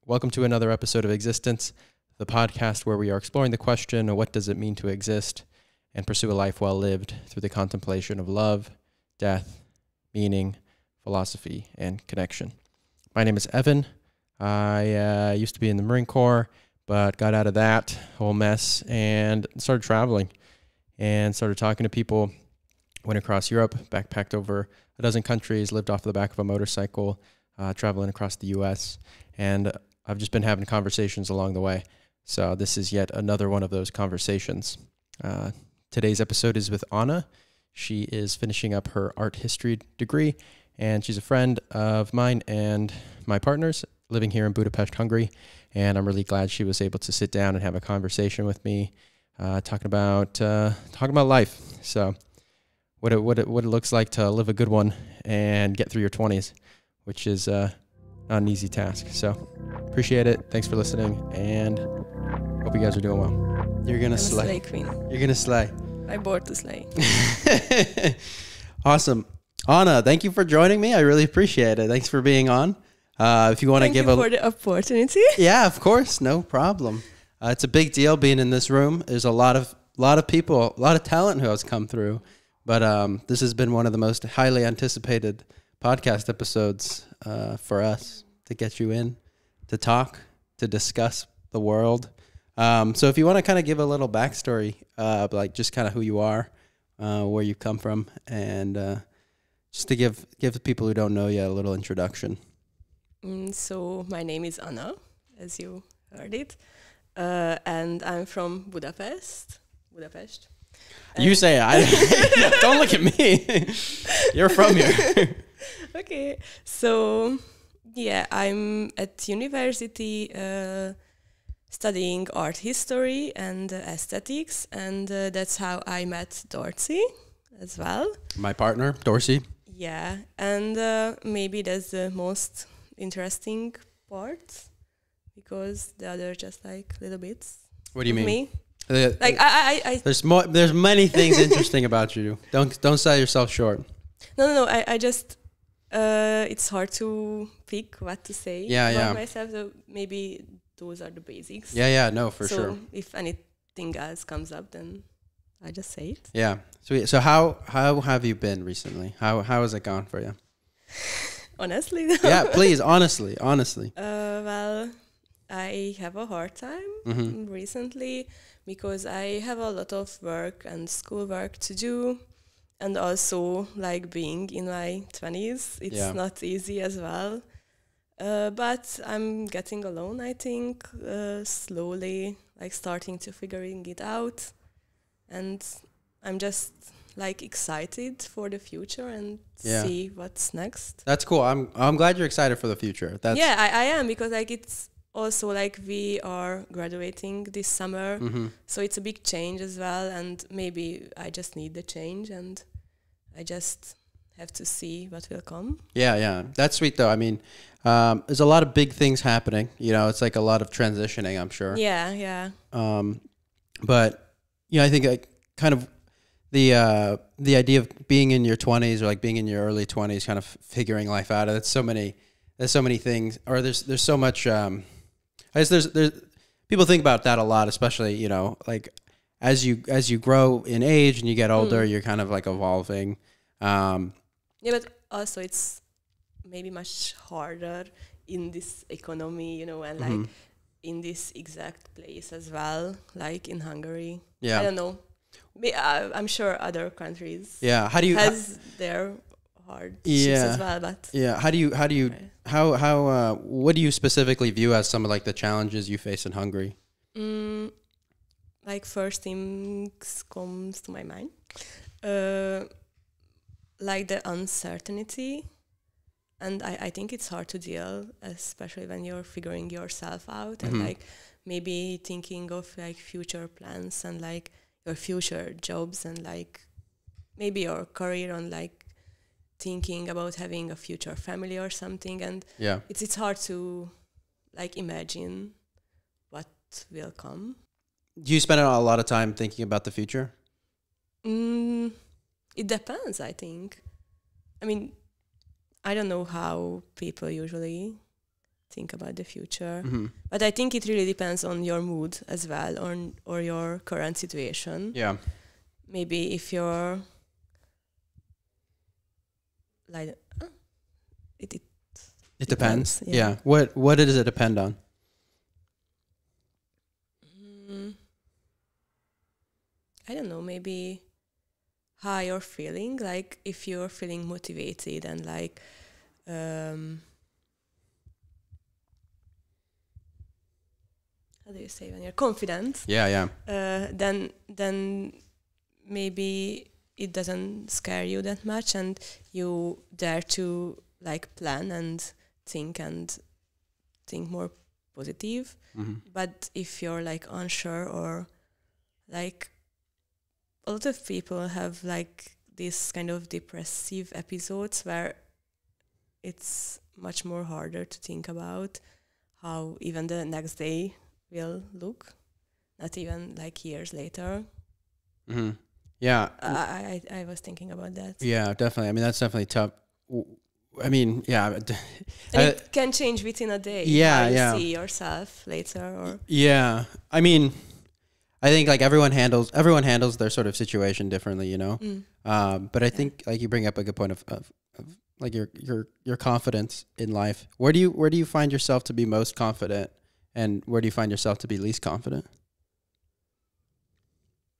Welcome to another episode of Existence, the podcast where we are exploring the question of what does it mean to exist and pursue a life well lived through the contemplation of love, death, meaning, philosophy, and connection. My name is Evan. I used to be in the Marine Corps, but got out of that whole mess and started traveling and started talking to people. Went across Europe, backpacked over a dozen countries, lived off the back of a motorcycle, traveling across the U.S., and I've just been having conversations along the way. So this is yet another one of those conversations. Today's episode is with Anna. She is finishing up her art history degree, and she's a friend of mine and my partner's, living here in Budapest, Hungary. And I'm really glad she was able to sit down and have a conversation with me, talking about life. So what it looks like to live a good one and get through your 20s, which is not an easy task. So appreciate it. Thanks for listening, and hope you guys are doing well. You're gonna slay. Queen. You're gonna slay. I'm bored to slay. Awesome. Anna, thank you for joining me. I really appreciate it. Thanks for being on. If you want to give for the opportunity. Yeah, of course, no problem. It's a big deal being in this room. There's a lot of people, a lot of talent who has come through, but this has been one of the most highly anticipated podcast episodes for us to get you in, to talk, to discuss the world. So if you want to kind of give a little backstory, like just kind of who you are, where you come from, and just to give the people who don't know you a little introduction. So my name is Anna, as you heard it, and I'm from Budapest. You say it. Don't look at me. You're from here. Okay, so yeah, I'm at university studying art history and aesthetics, and that's how I met Dorothy as well. My partner, Dorsey. Yeah, and maybe that's the most interesting part, because the other just like little bits. What do you mean? Me. Like I There's many things interesting about you. Don't sell yourself short. No. I just it's hard to pick what to say about myself. So maybe those are the basics. Yeah. No, for sure. So if anything else comes up, then I just say it. Yeah. Sweet. So how have you been recently? How has it gone for you? Honestly. Yeah, please. Honestly. Well, I have a hard time recently because I have a lot of work and schoolwork to do, and also like being in my 20s, it's not easy as well. But I'm getting along, I think, slowly, like starting to figuring it out, and I'm just like excited for the future and see what's next. That's cool. I'm glad you're excited for the future. I am, because like it's also like we are graduating this summer, so it's a big change as well, and maybe I just need the change, and I just have to see what will come. Yeah. That's sweet though. I mean, there's a lot of big things happening. You know, it's like a lot of transitioning, I'm sure. Yeah. But I think like kind of the idea of being in your 20s or like being in your early 20s, kind of figuring life out. There's so many things, or there's so much. I guess there's people think about that a lot, especially like as you grow in age and you get older, you're kind of like evolving. But also it's maybe much harder in this economy, and like in this exact place as well, like in Hungary. Yeah, I don't know. I'm sure other countries. Yeah, has their hardships as well, but what do you specifically view as some of like the challenges you face in Hungary? Like first things comes to my mind, like the uncertainty, and I think it's hard to deal, especially when you're figuring yourself out and like maybe thinking of like future plans and like your future jobs and like maybe your career, and like thinking about having a future family or something, and it's hard to like imagine what will come. Do you spend a lot of time thinking about the future? It depends, I think. I mean, I don't know how people usually think about the future. But I think it really depends on your mood as well, or your current situation. Yeah. Maybe if you're like, it depends. Yeah. What does it depend on? I don't know, maybe how you're feeling, like if you're feeling motivated and like how do you say, when you're confident? Yeah. Then maybe it doesn't scare you that much, and you dare to like plan and think more positive. But if you're like unsure, or like a lot of people have like this kind of depressive episodes where it's much more harder to think about how even the next day will look, not even like years later. Yeah. I was thinking about that. Yeah, definitely. I mean, that's definitely tough. I mean, yeah. And it can change within a day. Yeah, how you see yourself later, or yeah. I mean, I think like everyone handles their sort of situation differently, you know. But I think like you bring up a good point of like your confidence in life. Where do you find yourself to be most confident, and where do you find yourself to be least confident?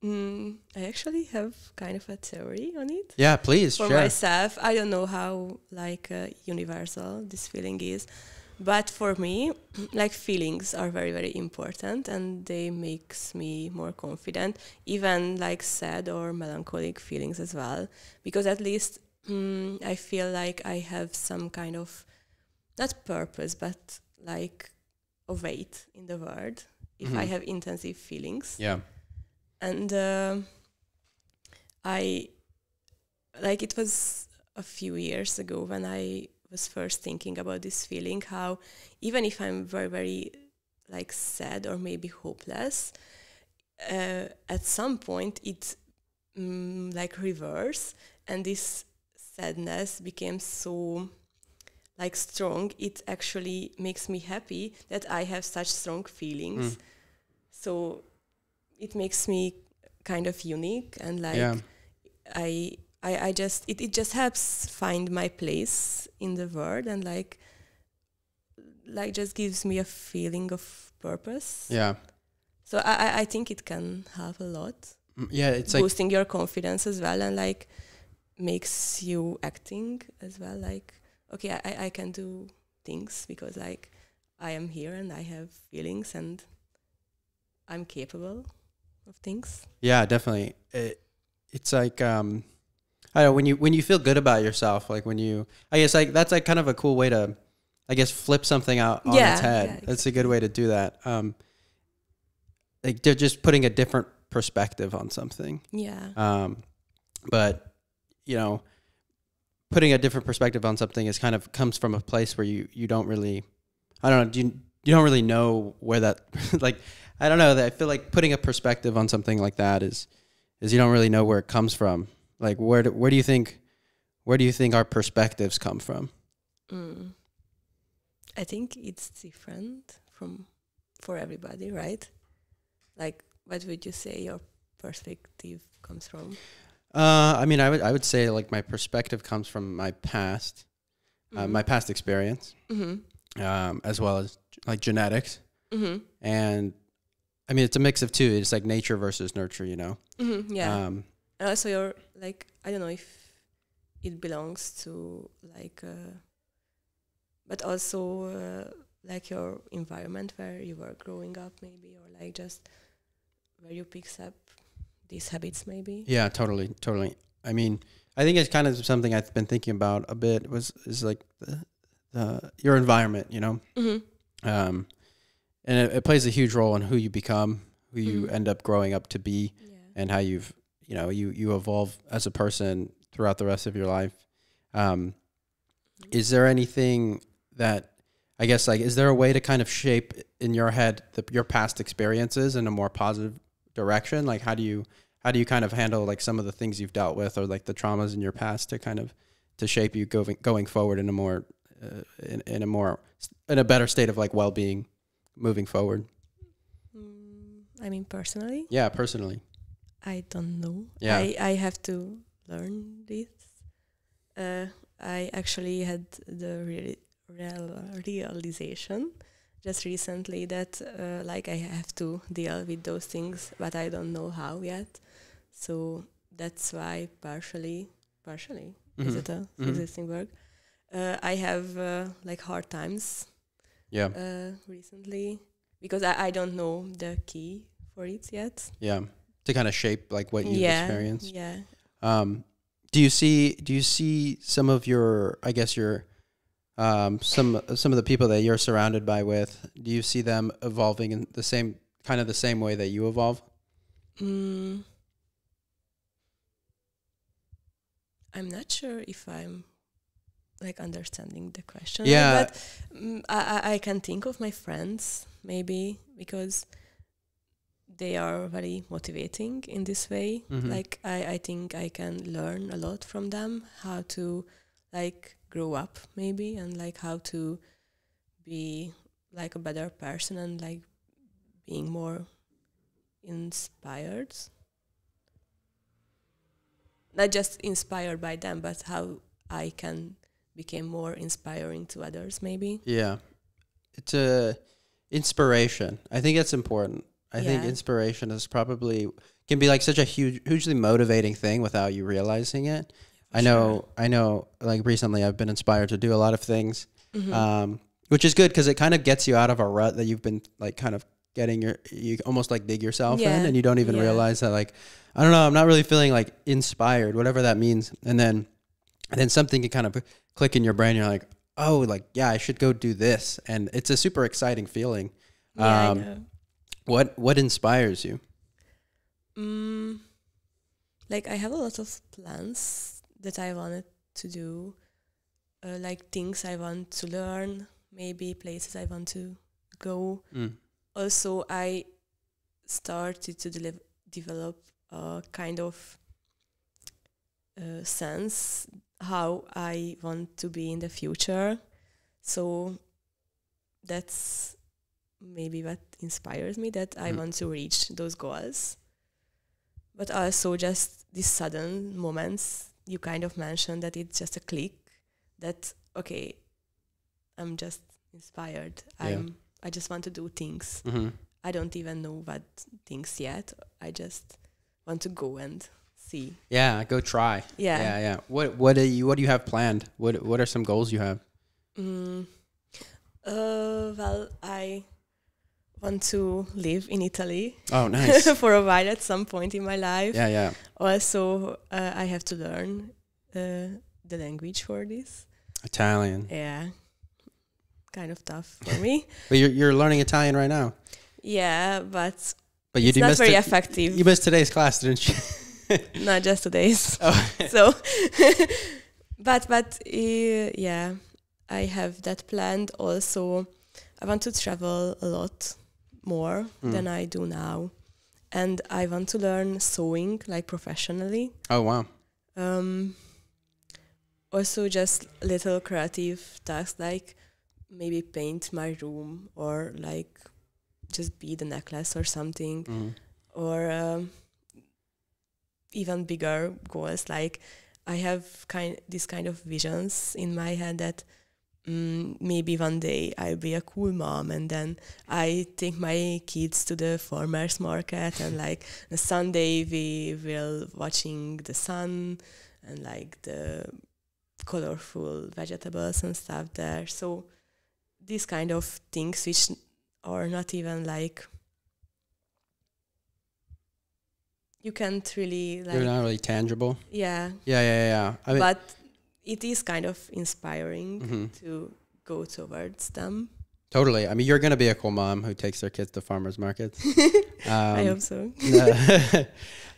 I actually have kind of a theory on it. Yeah, please. For share. myself, I don't know how like universal this feeling is, but for me, like feelings are very, very important, and they makes me more confident, even like sad or melancholic feelings as well, because at least I feel like I have some kind of, not purpose, but like a weight in the world if I have intensive feelings. Yeah. And I, like, it was a few years ago when I was first thinking about this feeling, how even if I'm very, very like sad or maybe hopeless, at some point it like reverse, and this sadness became so like strong, it actually makes me happy that I have such strong feelings. So it makes me kind of unique, and like I just it just helps find my place in the world, and like just gives me a feeling of purpose. Yeah. So I think it can help a lot. Yeah, it's boosting your confidence as well, and like makes you acting as well. Like, okay, I can do things because like I am here and I have feelings and I'm capable of things. Yeah, definitely. It's like I don't know, when you feel good about yourself, like when you, I guess like that's like kind of a cool way to, I guess, flip something out on its head. Yeah, that's a good way to do that. Like they're just putting a different perspective on something. Yeah. But you know, putting a different perspective on something is kind of comes from a place where you don't really, I don't know, you don't really know where that like. I don't know. I feel like putting a perspective on something like that is you don't really know where it comes from. Like where do you think our perspectives come from? I think it's different for everybody, right? Like, what would you say your perspective comes from? I mean, I would say like my perspective comes from my past, my past experience, as well as like genetics, and I mean, it's a mix of two. It's like nature versus nurture, you know? Yeah. And also you're like, I don't know if it belongs to like, but also like your environment where you were growing up maybe, or like just where you pick up these habits maybe. Yeah, totally. I mean, I think it's kind of something I've been thinking about a bit is like your environment, you know? And it plays a huge role in who you become, who you end up growing up to be, and how you evolve as a person throughout the rest of your life. Is there anything that, I guess, like, is there a way to kind of shape in your head your past experiences in a more positive direction? Like, how do you kind of handle like some of the things you've dealt with, or like the traumas in your past to kind of to shape you going forward in a more in a better state of like well-being moving forward? I mean, personally? Yeah, personally. I don't know. Yeah. I have to learn this. I actually had the realization just recently that like I have to deal with those things, but I don't know how yet. So that's why partially, is it a existing word? I have like hard times. Yeah. Recently, because I don't know the key for it yet. Yeah. To kind of shape like what you've experienced. Yeah. Do you see some of your, I guess your, some of the people that you're surrounded by with, do you see them evolving in the same way that you evolve? I'm not sure if I'm like understanding the question. Yeah. But I can think of my friends maybe because they are very motivating in this way. Like I think I can learn a lot from them, how to like grow up maybe, and like how to be like a better person and like being more inspired. Not just inspired by them, but how I can become more inspiring to others maybe. Yeah. It's inspiration. I think it's important. I think inspiration is can be like such a hugely motivating thing without you realizing it. I know, like recently I've been inspired to do a lot of things, which is good because it kind of gets you out of a rut that you've been like kind of you almost like dig yourself in, and you don't even realize that, like, I don't know, I'm not really feeling like inspired, whatever that means. And then something can kind of click in your brain. You're like, oh, like, yeah, I should go do this. And it's a super exciting feeling. I know. What inspires you? Like I have a lot of plans that I wanted to do, like things I want to learn, maybe places I want to go. Also, I started to develop a kind of sense how I want to be in the future. So that's maybe what inspires me, that I want to reach those goals. But also just these sudden moments you kind of mentioned, that it's just a click that, okay, I'm just inspired. I just want to do things. I don't even know what things yet. I just want to go and see. Yeah, go try. Yeah. What do you have planned? What are some goals you have? Well, I want to live in Italy. Oh, nice. For a while at some point in my life. Yeah. Also, I have to learn the language for this. Italian. Yeah. Kind of tough for me. But you're learning Italian right now. Yeah, but it's not very effective. You missed today's class, didn't you? Not just today's. Oh. So, but yeah, I have that planned. Also, I want to travel a lot more than I do now, and I want to learn sewing like professionally. Oh wow. Also, just little creative tasks like maybe paint my room, or like just bead a necklace or something, or even bigger goals. Like I have this kind of visions in my head that maybe one day I'll be a cool mom, and then I take my kids to the farmer's market, and like on Sunday we will watching the sun and like the colorful vegetables and stuff there. So these kind of things which are not even like, you can't really like, they're not really tangible. Yeah. I mean, but it is kind of inspiring to go towards them. Totally. I mean, you're going to be a cool mom who takes their kids to farmers markets. I hope so.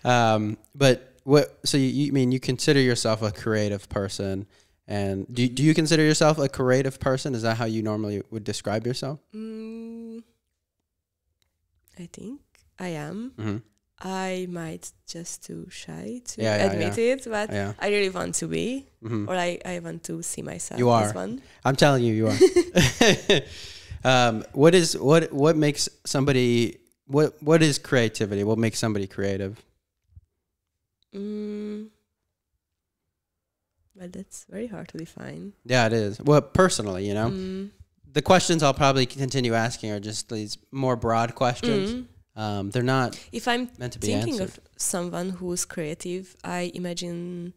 But so you mean you consider yourself a creative person, and do you consider yourself a creative person? Is that how you normally would describe yourself? I think I am. I might just too shy to Yeah, admit it, but Yeah. I really want to be, Mhm. or I want to see myself You are. as one. I'm telling you, you are. What makes somebody, what is creativity? What makes somebody creative? Well, that's very hard to define. Yeah, it is. Well, personally, you know, the questions I'll probably continue asking are just these more broad questions. They're not If I'm meant to be thinking answered. of someone who's creative, I imagine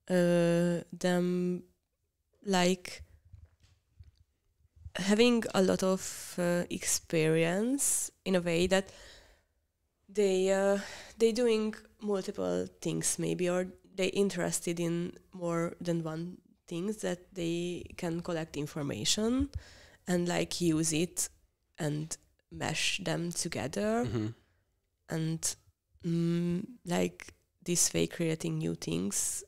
them like having a lot of experience in a way that they doing multiple things maybe, or they interested in more than one things, that they can collect information and like use it and mesh them together and like this way creating new things,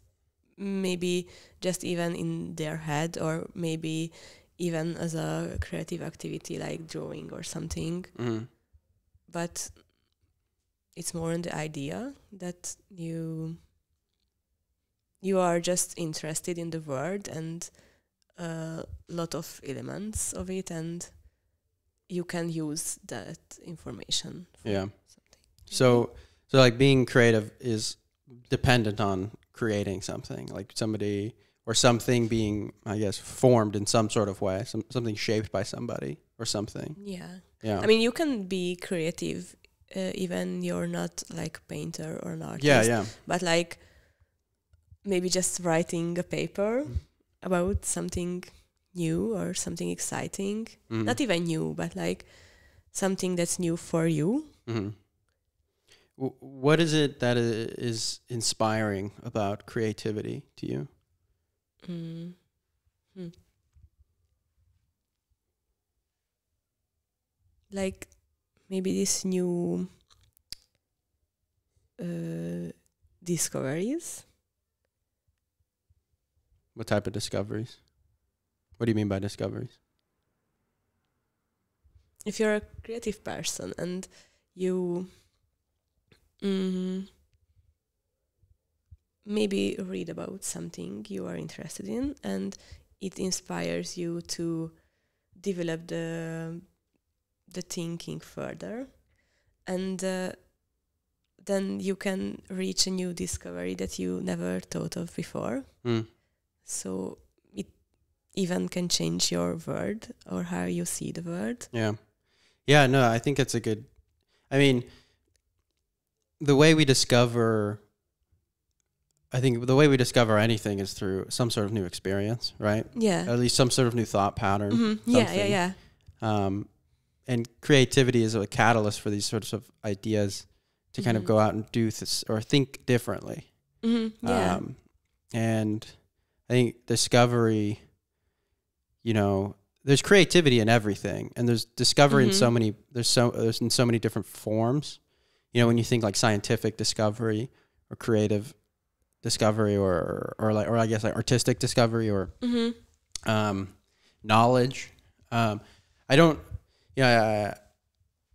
maybe just even in their head, or maybe even as a creative activity like drawing or something. But it's more in the idea that you are just interested in the word and a lot of elements of it, and you can use that information for something. So like being creative is dependent on creating something, like somebody or something being, I guess, formed in some sort of way, something shaped by somebody or something. Yeah. Yeah. I mean, you can be creative even you're not like a painter or an artist. Yeah. But like maybe just writing a paper about something new or something exciting. Not even new, but like something that's new for you. What is it that is inspiring about creativity to you? Like maybe this new discoveries. What type of discoveries? What do you mean by discoveries? If you're a creative person and you maybe read about something you are interested in, and it inspires you to develop the thinking further, and then you can reach a new discovery that you never thought of before. So it even can change your world or how you see the world. Yeah, no, I think it's a good, I mean, the way we discover anything is through some sort of new experience, right? Yeah. At least some sort of new thought pattern. Yeah. And creativity is a catalyst for these sorts of ideas to kind of go out and do this or think differently. Yeah. And I think discovery, you know, there's creativity in everything, and there's discovery in so many. There's in so many different forms. You know, when you think like scientific discovery or creative discovery, or I guess like artistic discovery or knowledge. And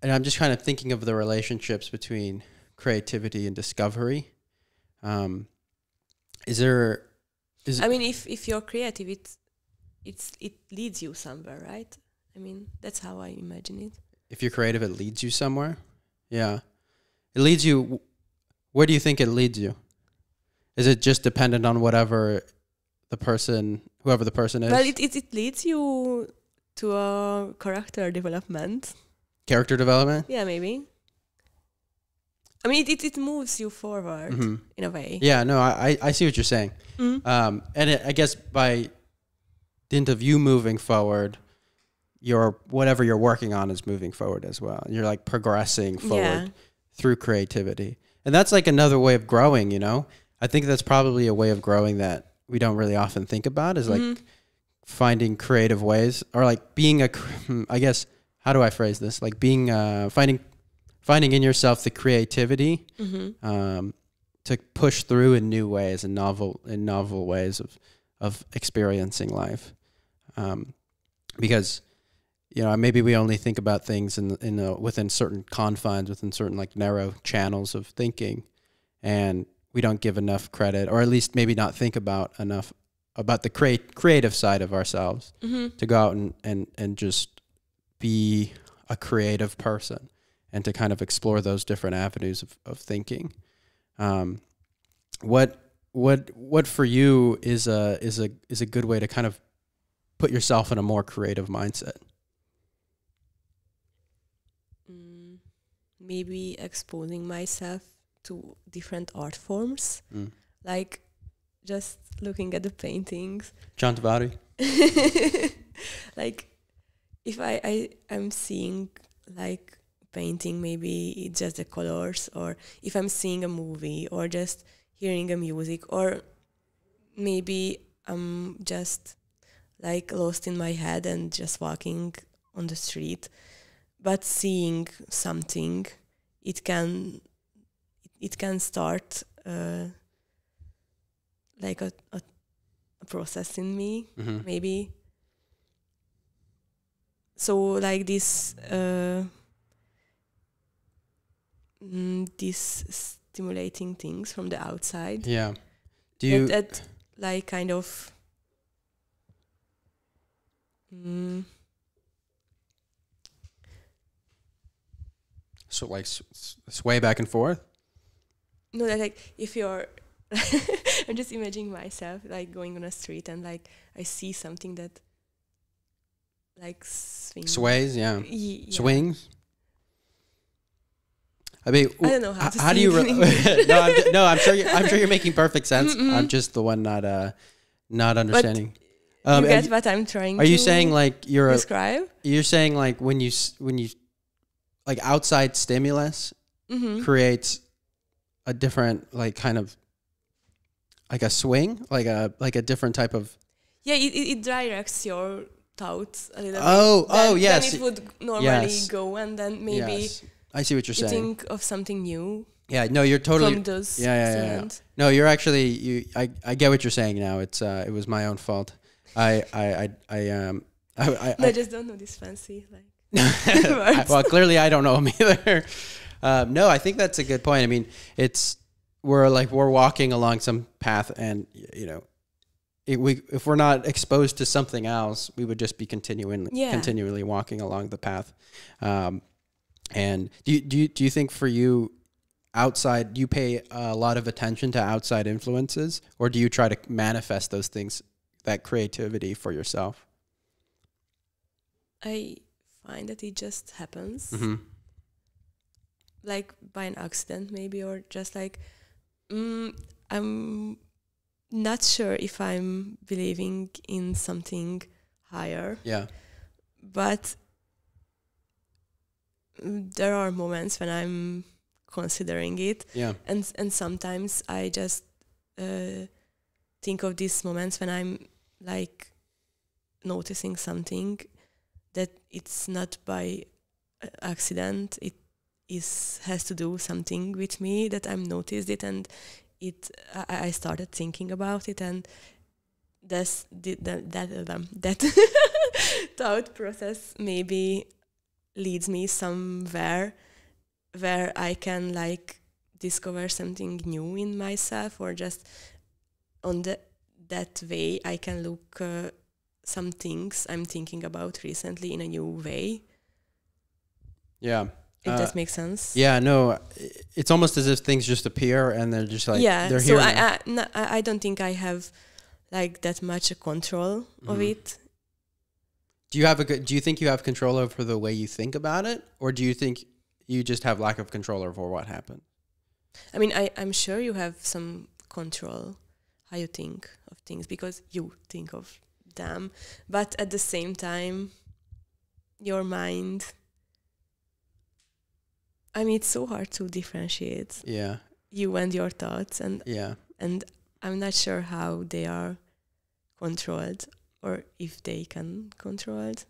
I'm just kind of thinking of the relationships between creativity and discovery. I mean, if you're creative, it leads you somewhere, right? I mean, that's how I imagine it. If you're creative, it leads you somewhere. Yeah, it leads you. Where do you think it leads you? Is it just dependent on whoever the person is? Well, it leads you to a character development. Character development? Yeah, maybe. I mean, it moves you forward in a way. Yeah, no, I see what you're saying. And I guess by dint of you moving forward, whatever you're working on is moving forward as well. You're like progressing forward through creativity. And that's like another way of growing, you know? I think that's probably a way of growing that we don't really often think about, is like finding creative ways, or like being I guess, how do I phrase this? Like being, finding in yourself the creativity to push through in new ways and novel ways of experiencing life. Because you know, maybe we only think about things within certain confines, within certain like narrow channels of thinking, and we don't give enough credit, or at least maybe not think about enough about the creative side of ourselves to go out and just be a creative person and to kind of explore those different avenues of thinking. What for you is a good way to kind of put yourself in a more creative mindset? Maybe exposing myself to different art forms, like just looking at the paintings. Chantavari. Like if I'm seeing like painting, maybe it's just the colors, or if I'm seeing a movie or just hearing a music, or maybe I'm just like lost in my head and just walking on the street, but seeing something, it can start like a process in me, maybe. So like this these stimulating things from the outside. Yeah. Do you that like kind of so like sway back and forth? No, that like if you're I'm just imagining myself like going on a street and like I see something that like sways, yeah. Swings. I mean, I don't know how do you? I'm sure. I'm sure you're making perfect sense. I'm just the one not understanding. You get what I'm trying to. Are you saying like describe? You're saying like when you like outside stimulus creates a different like kind of like a swing, like a different type of. Yeah, it directs your thoughts a little bit. Oh, yes. Then it would normally go, and then maybe. Yes. I see what you're saying. Think of something new. Yeah, no, you're totally. From those yeah. No, you're actually I get what you're saying now. It was my own fault. I just don't know this fancy like words. Well, clearly I don't know them either. No, I think that's a good point. I mean, we're walking along some path, and you know, if we're not exposed to something else, we would just be continually walking along the path. And do you think for you, outside, do you pay a lot of attention to outside influences, or do you try to manifest those things, that creativity for yourself? I find that it just happens, like by an accident maybe, or just like I'm not sure if I'm believing in something higher. Yeah, but there are moments when I'm considering it. Yeah. And sometimes I just think of these moments when I'm like noticing something that it's not by accident. It has to do something with me, that I'm noticed it, and I started thinking about it, and that thought process maybe leads me somewhere where I can like discover something new in myself, or just on that way I can look some things I'm thinking about recently in a new way. Yeah. If that makes sense. Yeah, no, it's almost as if things just appear and they're just like, they're so here. I don't think I have like that much control of it. Do you think you have control over the way you think about it, or do you think you just have lack of control over what happened? I mean, I'm sure you have some control how you think of things, because you think of them, but at the same time, your mind. I mean, it's so hard to differentiate. Yeah. You and your thoughts, and and I'm not sure how they are controlled, or if they can control it.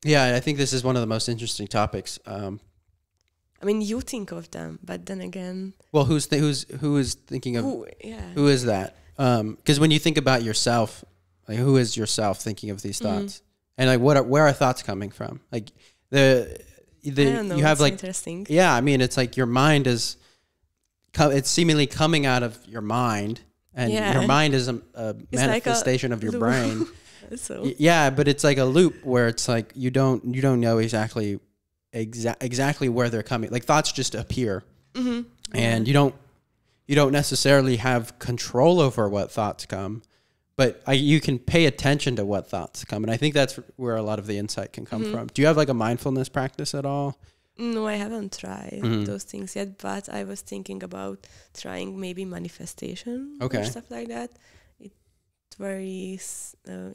Yeah, I think this is one of the most interesting topics. I mean, you think of them, but then again, well, who is thinking of? Who is that? Because when you think about yourself, like, who is yourself thinking of these thoughts? And like, where are thoughts coming from? Like I don't know, you have like, interesting. Yeah. I mean, it's like your mind it's seemingly coming out of your mind, and your mind is a manifestation of your brain. So. Yeah. But it's like a loop where it's like, you don't know exactly where they're coming. Like thoughts just appear, and you don't necessarily have control over what thoughts come, but you can pay attention to what thoughts come. And I think that's where a lot of the insight can come from. Do you have like a mindfulness practice at all? No, I haven't tried those things yet, but I was thinking about trying maybe manifestation or stuff like that. It's very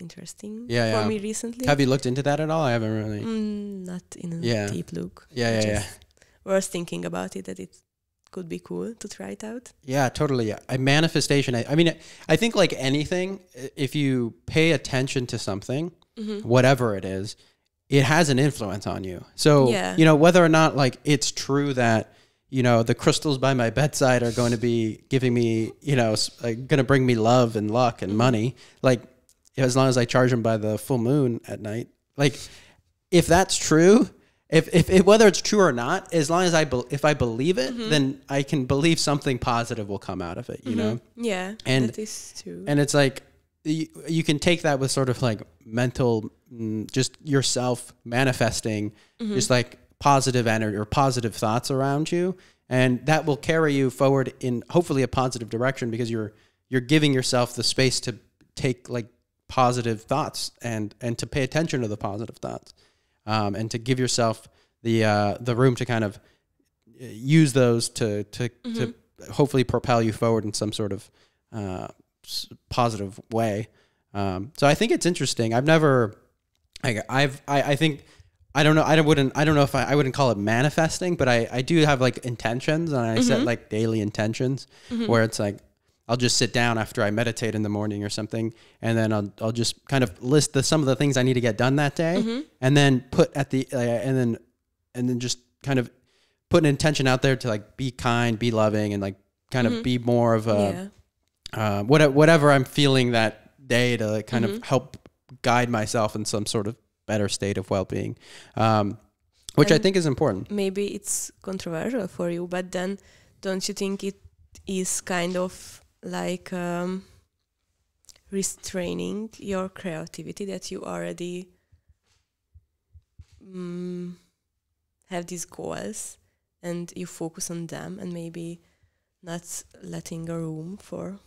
interesting for me recently. Have you looked into that at all? I haven't really. Not in a deep look. Yeah. Was thinking about it, that it could be cool to try it out. Yeah, totally. A manifestation. I mean, I think like anything, if you pay attention to something, whatever it is, it has an influence on you. So, whether or not like it's true that, the crystals by my bedside are going to be giving me, going to bring me love and luck and money, like as long as I charge them by the full moon at night, like if that's true, If whether it's true or not, as long as if I believe it, then I can believe something positive will come out of it, you know? Yeah, and that is true. And it's like, you can take that with sort of like mental, just yourself manifesting, just like positive energy or positive thoughts around you. And that will carry you forward in hopefully a positive direction, because you're giving yourself the space to take like positive thoughts and to pay attention to the positive thoughts. And to give yourself the room to kind of use those to hopefully propel you forward in some sort of positive way. So I think it's interesting. I've never, I think, I don't know. I don't know if I wouldn't call it manifesting, but I do have like intentions, and I set like daily intentions where it's like, I'll just sit down after I meditate in the morning or something, and then I'll just kind of list some of the things I need to get done that day, and then put at the and then just kind of put an intention out there to like be kind, be loving, and like kind of be more of a whatever I'm feeling that day, to like kind of help guide myself in some sort of better state of well-being, which I think is important. Maybe it's controversial for you, but then don't you think it is kind of like restraining your creativity, that you already have these goals and you focus on them, and maybe not letting a room for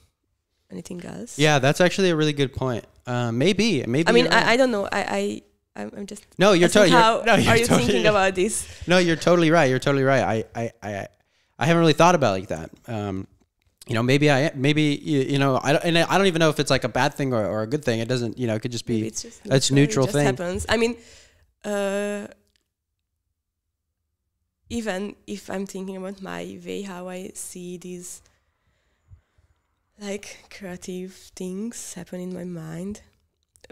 anything else? Yeah, that's actually a really good point. Maybe. I mean, I don't know. I'm just. No, you're totally. How are you thinking about this? No, you're totally right. You're totally right. I haven't really thought about it like that. Maybe I don't even know if it's like a bad thing or a good thing. It doesn't, it could just be, it's neutral thing. Happens. I mean, even if I'm thinking about my way, how I see these like creative things happen in my mind,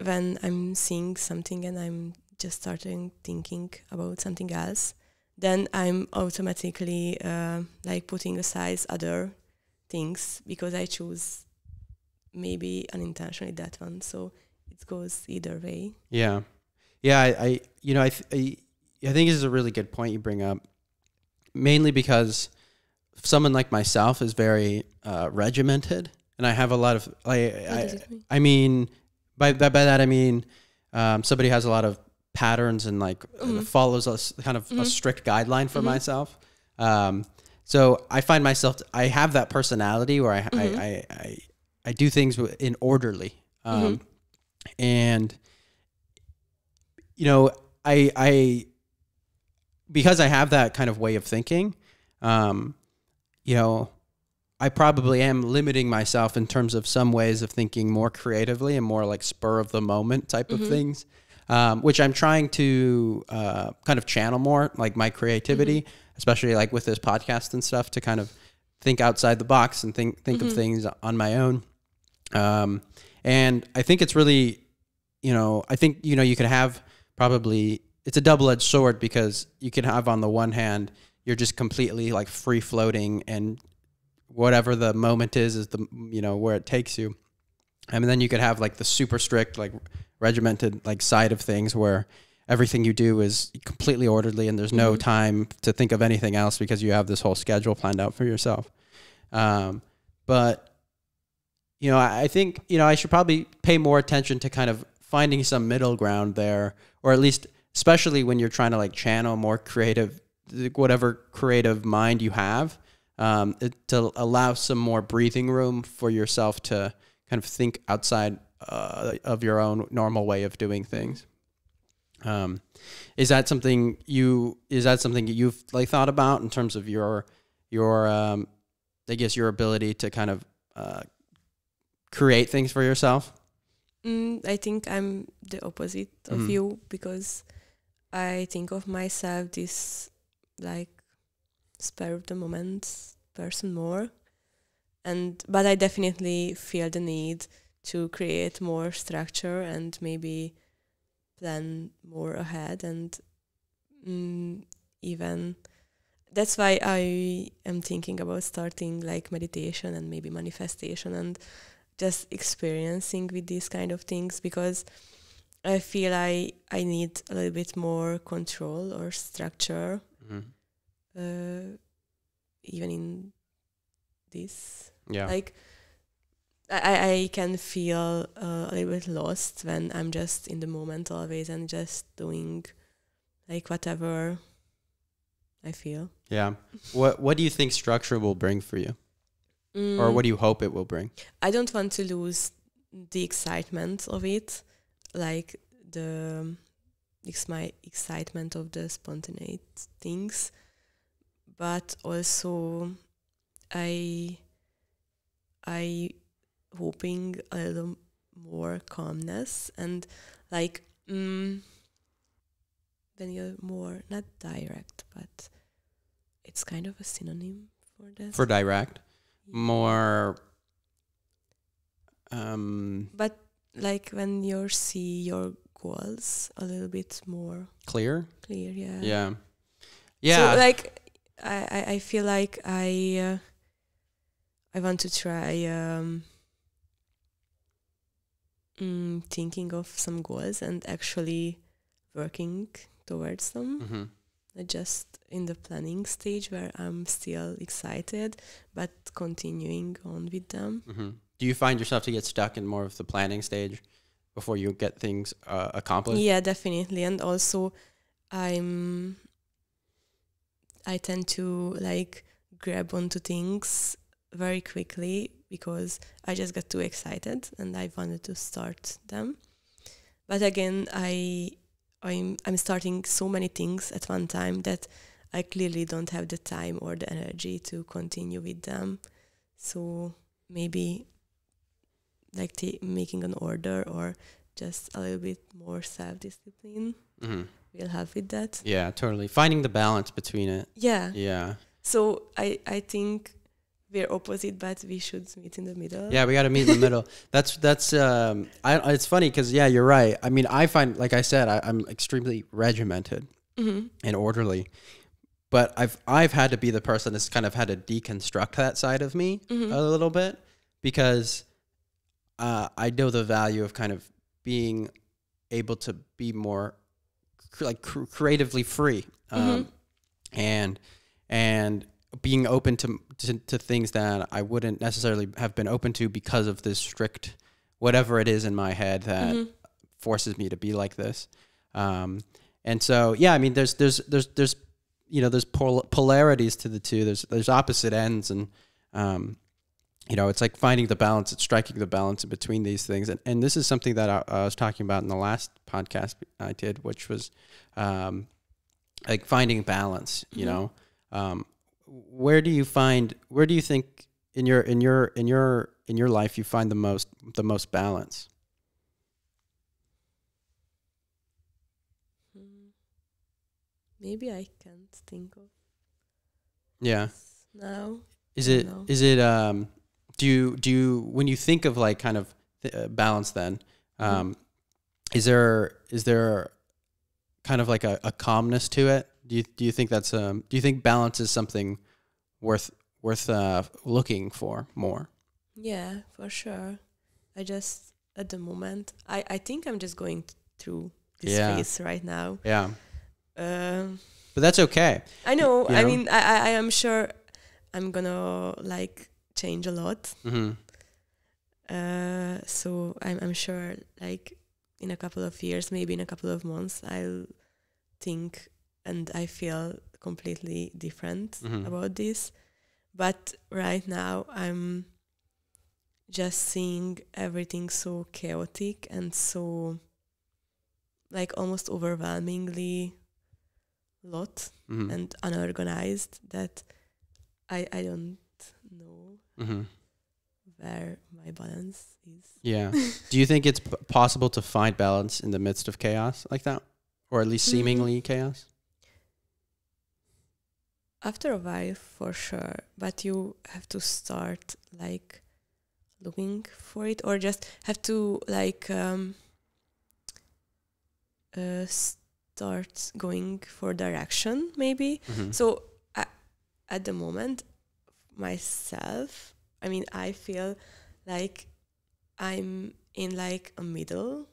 when I'm seeing something and I'm just starting thinking about something else, then I'm automatically like putting aside other things, because I choose maybe unintentionally that one. So it goes either way. Yeah. I think this is a really good point you bring up, mainly because someone like myself is very regimented, and I have a lot of, I mean, by that I mean, somebody has a lot of patterns and like follows us kind of a strict guideline for myself. So I find myself, I have that personality where I do things in orderly. And, I because I have that kind of way of thinking, I probably am limiting myself in terms of some ways of thinking more creatively and more like spur of the moment type of things, which I'm trying to kind of channel more, like my creativity, especially like with this podcast and stuff, to kind of think outside the box and think of things on my own. And I think it's really, I think, you could have probably, it's a double-edged sword, because you can have on the one hand, you're just completely like free floating, and whatever the moment is the, where it takes you. And then you could have like the super strict, like regimented like side of things where everything you do is completely orderly and there's no time to think of anything else because you have this whole schedule planned out for yourself. But, you know, I think, you know, I should probably pay more attention to kind of finding some middle ground there, or at least, especially when you're trying to like channel more creative, whatever creative mind you have, to allow some more breathing room for yourself to kind of think outside of your own normal way of doing things. Is that something you've like thought about in terms of your I guess your ability to kind of create things for yourself? I think I'm the opposite of you, because I think of myself this like spur of the moment person more, but I definitely feel the need to create more structure and maybe plan more ahead, and even that's why I am thinking about starting like meditation and maybe manifestation and just experiencing with these kind of things, because I feel I need a little bit more control or structure, even in this. Yeah. Like I can feel a little bit lost when I'm just in the moment always and just doing like whatever I feel. Yeah. What do you think structure will bring for you? Or what do you hope it will bring? I don't want to lose the excitement of it, like the excitement of the spontaneous things, but also I hoping a little more calmness and like when you're more not direct, but it's kind of a synonym for that. For direct, more. But like when you see your goals a little bit more clear, yeah. Yeah. So like I feel like I want to try thinking of some goals and actually working towards them. Not just in the planning stage where I'm still excited, but continuing on with them. Do you find yourself to get stuck in more of the planning stage before you get things accomplished? Yeah, definitely. And also I tend to like grab onto things very quickly because I just got too excited and I wanted to start them. But again, I'm starting so many things at one time that I clearly don't have the time or the energy to continue with them. So maybe like making an order or just a little bit more self-discipline will help with that. Yeah, totally. Finding the balance between it. Yeah. Yeah. So I think we're opposite, but we should meet in the middle. Yeah, we got to meet in the middle. That's it's funny because, yeah, you're right. I mean, I find, like I said, I'm extremely regimented and orderly, but I've had to be the person that's kind of had to deconstruct that side of me a little bit, because I know the value of kind of being able to be more creatively free, and being open to things that I wouldn't necessarily have been open to because of this strict whatever it is in my head that forces me to be like this. And so, yeah, I mean, there's you know, there's polarities to the two. There's opposite ends, and you know, it's like finding the balance, it's striking the balance in between these things. And this is something that I was talking about in the last podcast I did, which was like finding balance, you know. Where do you think in your life you find the most balance? Maybe I can't think of. Yeah. Now. Is it do you when you think of like kind of balance then, is there kind of like a calmness to it? Do you think that's do you think balance is something worth looking for more? Yeah, for sure. I just at the moment. I think I'm just going through this Yeah. phase right now. Yeah. Um, But that's okay. I know. You I know? mean, I am sure I'm gonna like change a lot. Mm-hmm. So I'm sure like in a couple of years, maybe in a couple of months, I'll think and I feel completely different Mm-hmm. about this. But right now I'm just seeing everything so chaotic and so like almost overwhelmingly lot Mm-hmm. and unorganized that I don't know Mm-hmm. where my balance is. Yeah. Do you think it's possible to find balance in the midst of chaos like that? Or at least seemingly chaos? After a while, for sure, but you have to start like looking for it, or just have to like start going for direction, maybe. Mm-hmm. So at the moment, myself, I mean, I feel like I'm in like a middle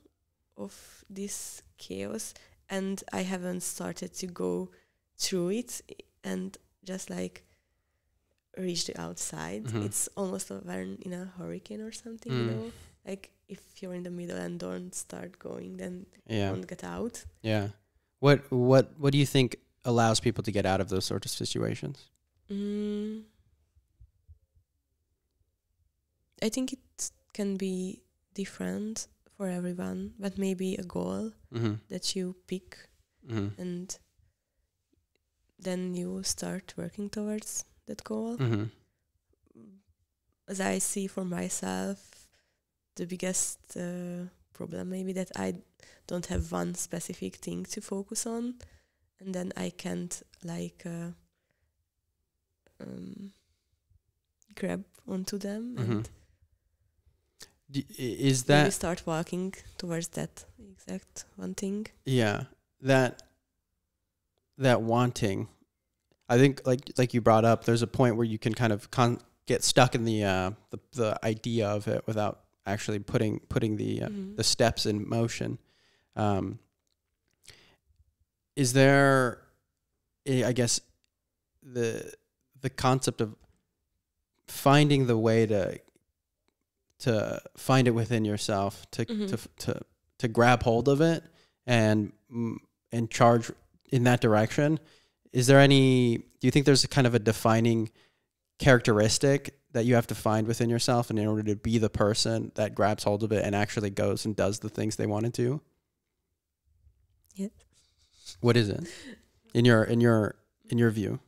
of this chaos, and I haven't started to go through it and just like reach the outside. Mm-hmm. It's almost like we're in a hurricane or something, you know? Like if you're in the middle and don't start going, then you don't get out. Yeah. What do you think allows people to get out of those sorts of situations? I think it can be different for everyone, but maybe a goal that you pick and then you start working towards that goal. As I see for myself, the biggest problem maybe that I don't have one specific thing to focus on, and then I can't like grab onto them and is maybe that start walking towards that exact one thing. Yeah, that wanting, I think like you brought up, there's a point where you can kind of get stuck in the idea of it without actually putting the steps in motion. Is there, I guess, the concept of finding the way to find it within yourself, to grab hold of it and charge in that direction? Is there do you think there's a kind of a defining characteristic that you have to find within yourself, and in order to be the person that grabs hold of it and actually goes and does the things they want to do? Yeah. What is it in your view?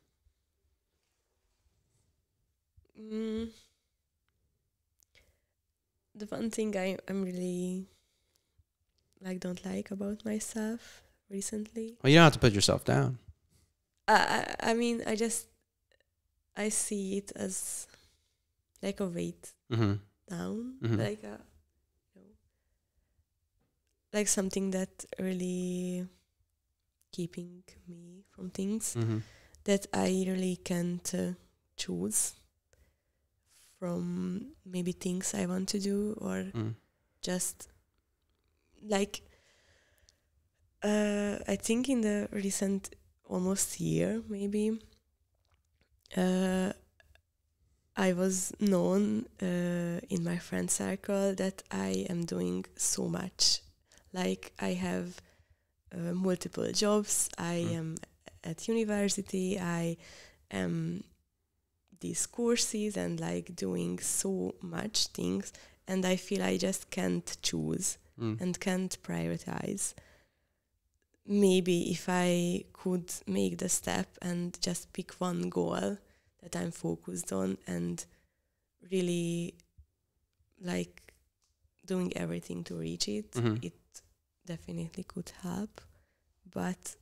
The one thing I'm really don't like about myself recently. Well, you don't have to put yourself down. I mean, I see it as like a weight down, like something that really keeping me from things that I really can't choose from maybe things I want to do, or just like I think in the recent almost year maybe I was known in my friend circle that I am doing so much. Like I have multiple jobs, I am at university, I am these courses and like doing so much things, and I feel I just can't choose and can't prioritize. Maybe if I could make the step and just pick one goal that I'm focused on and really like doing everything to reach it, it definitely could help. But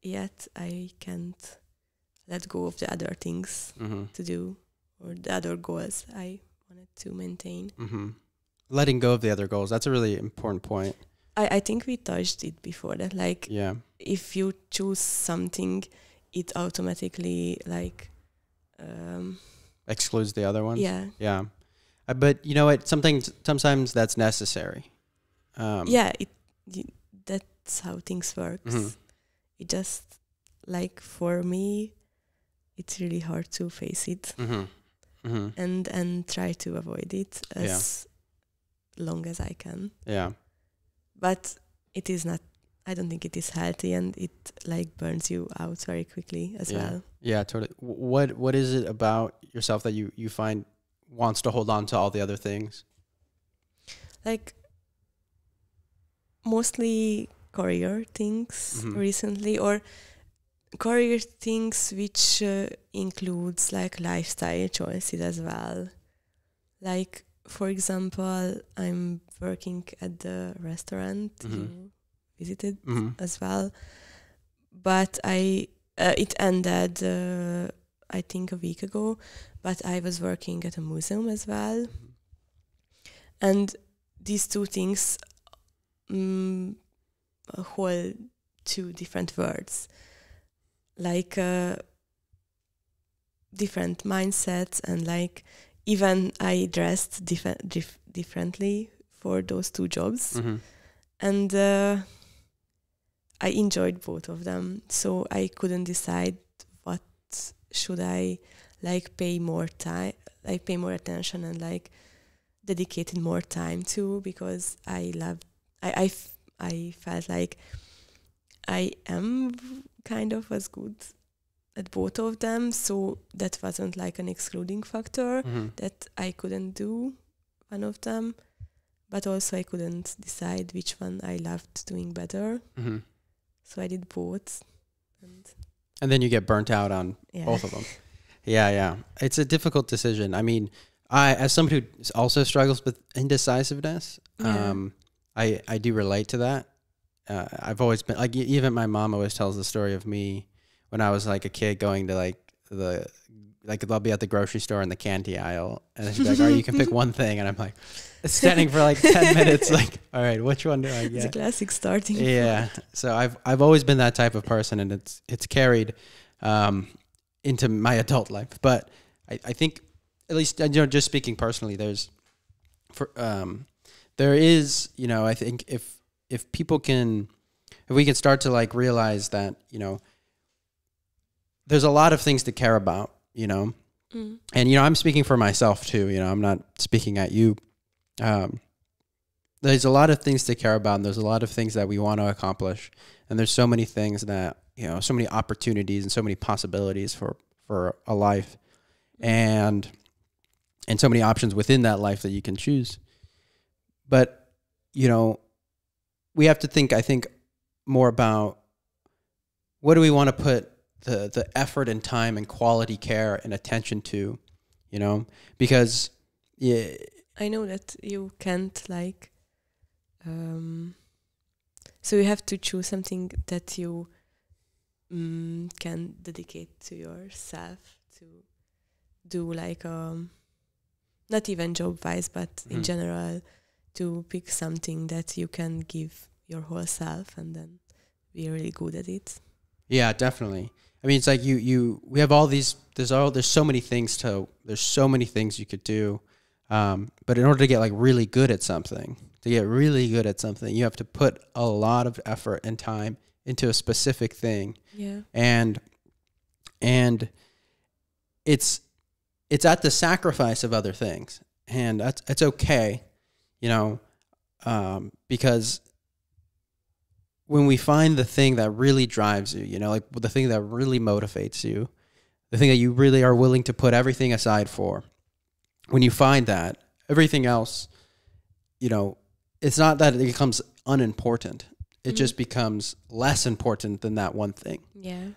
yet I can't let go of the other things to do, or the other goals I wanted to maintain. Letting go of the other goals, that's a really important point. I think we touched it before, that like if you choose something, it automatically like excludes the other ones. Yeah. But you know what? Sometimes that's necessary. Yeah, that's how things work. It just, like, for me, it's really hard to face it and try to avoid it as long as I can. Yeah. But it is not, I don't think it is healthy, and it like burns you out very quickly as well. Yeah, totally. What is it about yourself that you find wants to hold on to all the other things? Like, mostly career things recently, or career things which includes like lifestyle choices as well. Like, for example, I'm working at the restaurant you visited as well, but it ended I think a week ago, but I was working at a museum as well, and these two things hold two different words, like different mindsets, and like even I dressed differently for those two jobs, and I enjoyed both of them, so I couldn't decide what should I like pay more attention and like dedicated more time to, because I felt like I am kind of as good at both of them, so that wasn't like an excluding factor that I couldn't do one of them, but also I couldn't decide which one I loved doing better. So I did both. And then you get burnt out on both of them. Yeah. It's a difficult decision. I mean, as somebody who also struggles with indecisiveness, I do relate to that. I've always been like, even my mom always tells the story of me when I was like a kid going to I'll be at the grocery store in the candy aisle, and she'd be like, all right, you can pick one thing. And I'm like, standing for like 10 minutes, like, all right, which one do I get? It's a classic starting point. point. So I've always been that type of person, and it's carried into my adult life. But I think, at least, just speaking personally, there is, I think if we can start to like realize that, there's a lot of things to care about, and, I'm speaking for myself too, I'm not speaking at you. There's a lot of things to care about, and there's a lot of things that we want to accomplish. And there's so many things that, so many opportunities and so many possibilities for a life, and so many options within that life that you can choose. But, we have to think, I think, more about what do we want to put the effort and time and quality care and attention to, because I know that you can't like, so you have to choose something that you can dedicate to yourself to do, like, not even job-wise, but in general, to pick something that you can give your whole self and then be really good at it. Yeah, definitely. I mean, it's like we have all these, there's so many things you could do. But in order to get like really good at something, you have to put a lot of effort and time into a specific thing. Yeah. And it's at the sacrifice of other things. And it's okay, because when we find the thing that really drives you, like the thing that really motivates you, the thing that you really are willing to put everything aside for, when you find that, everything else, it's not that it becomes unimportant. It just becomes less important than that one thing. Yeah.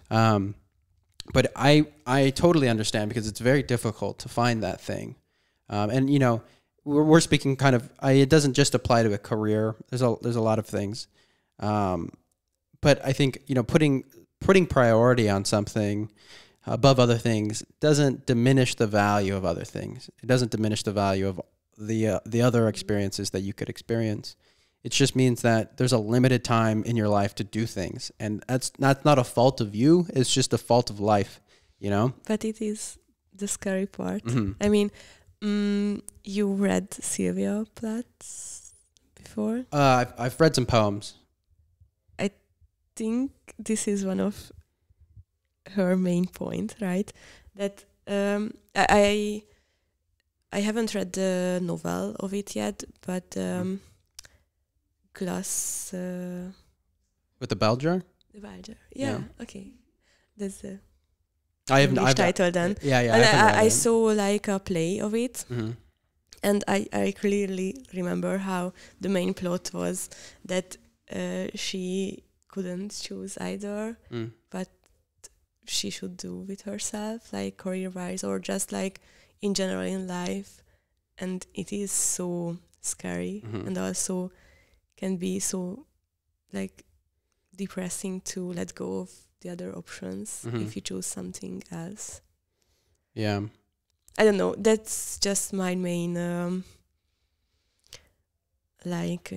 But I totally understand, because it's very difficult to find that thing. And, we're speaking kind of, it doesn't just apply to a career. There's a lot of things. But I think, putting priority on something above other things doesn't diminish the value of other things. It doesn't diminish the value of the other experiences that you could experience. It just means that there's a limited time in your life to do things. And that's not a fault of you. It's just a fault of life, But it is the scary part. I mean, You read Sylvia Plath's before? I've read some poems. I think this is one of her main point, right? That I haven't read the novel of it yet, but Glass... With the bell jar? The bell jar. Yeah. Okay. That's the I've title then. Yeah. And I saw like a play of it, and I clearly remember how the main plot was that she couldn't choose either, but she should do with herself, like career-wise or just like in general in life. And it is so scary and also can be so like depressing to let go of the other options if you choose something else. Yeah. I don't know. That's just my main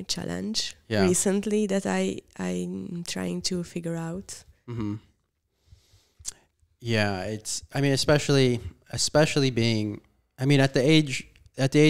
challenge recently that I'm trying to figure out. Yeah, especially being, at the age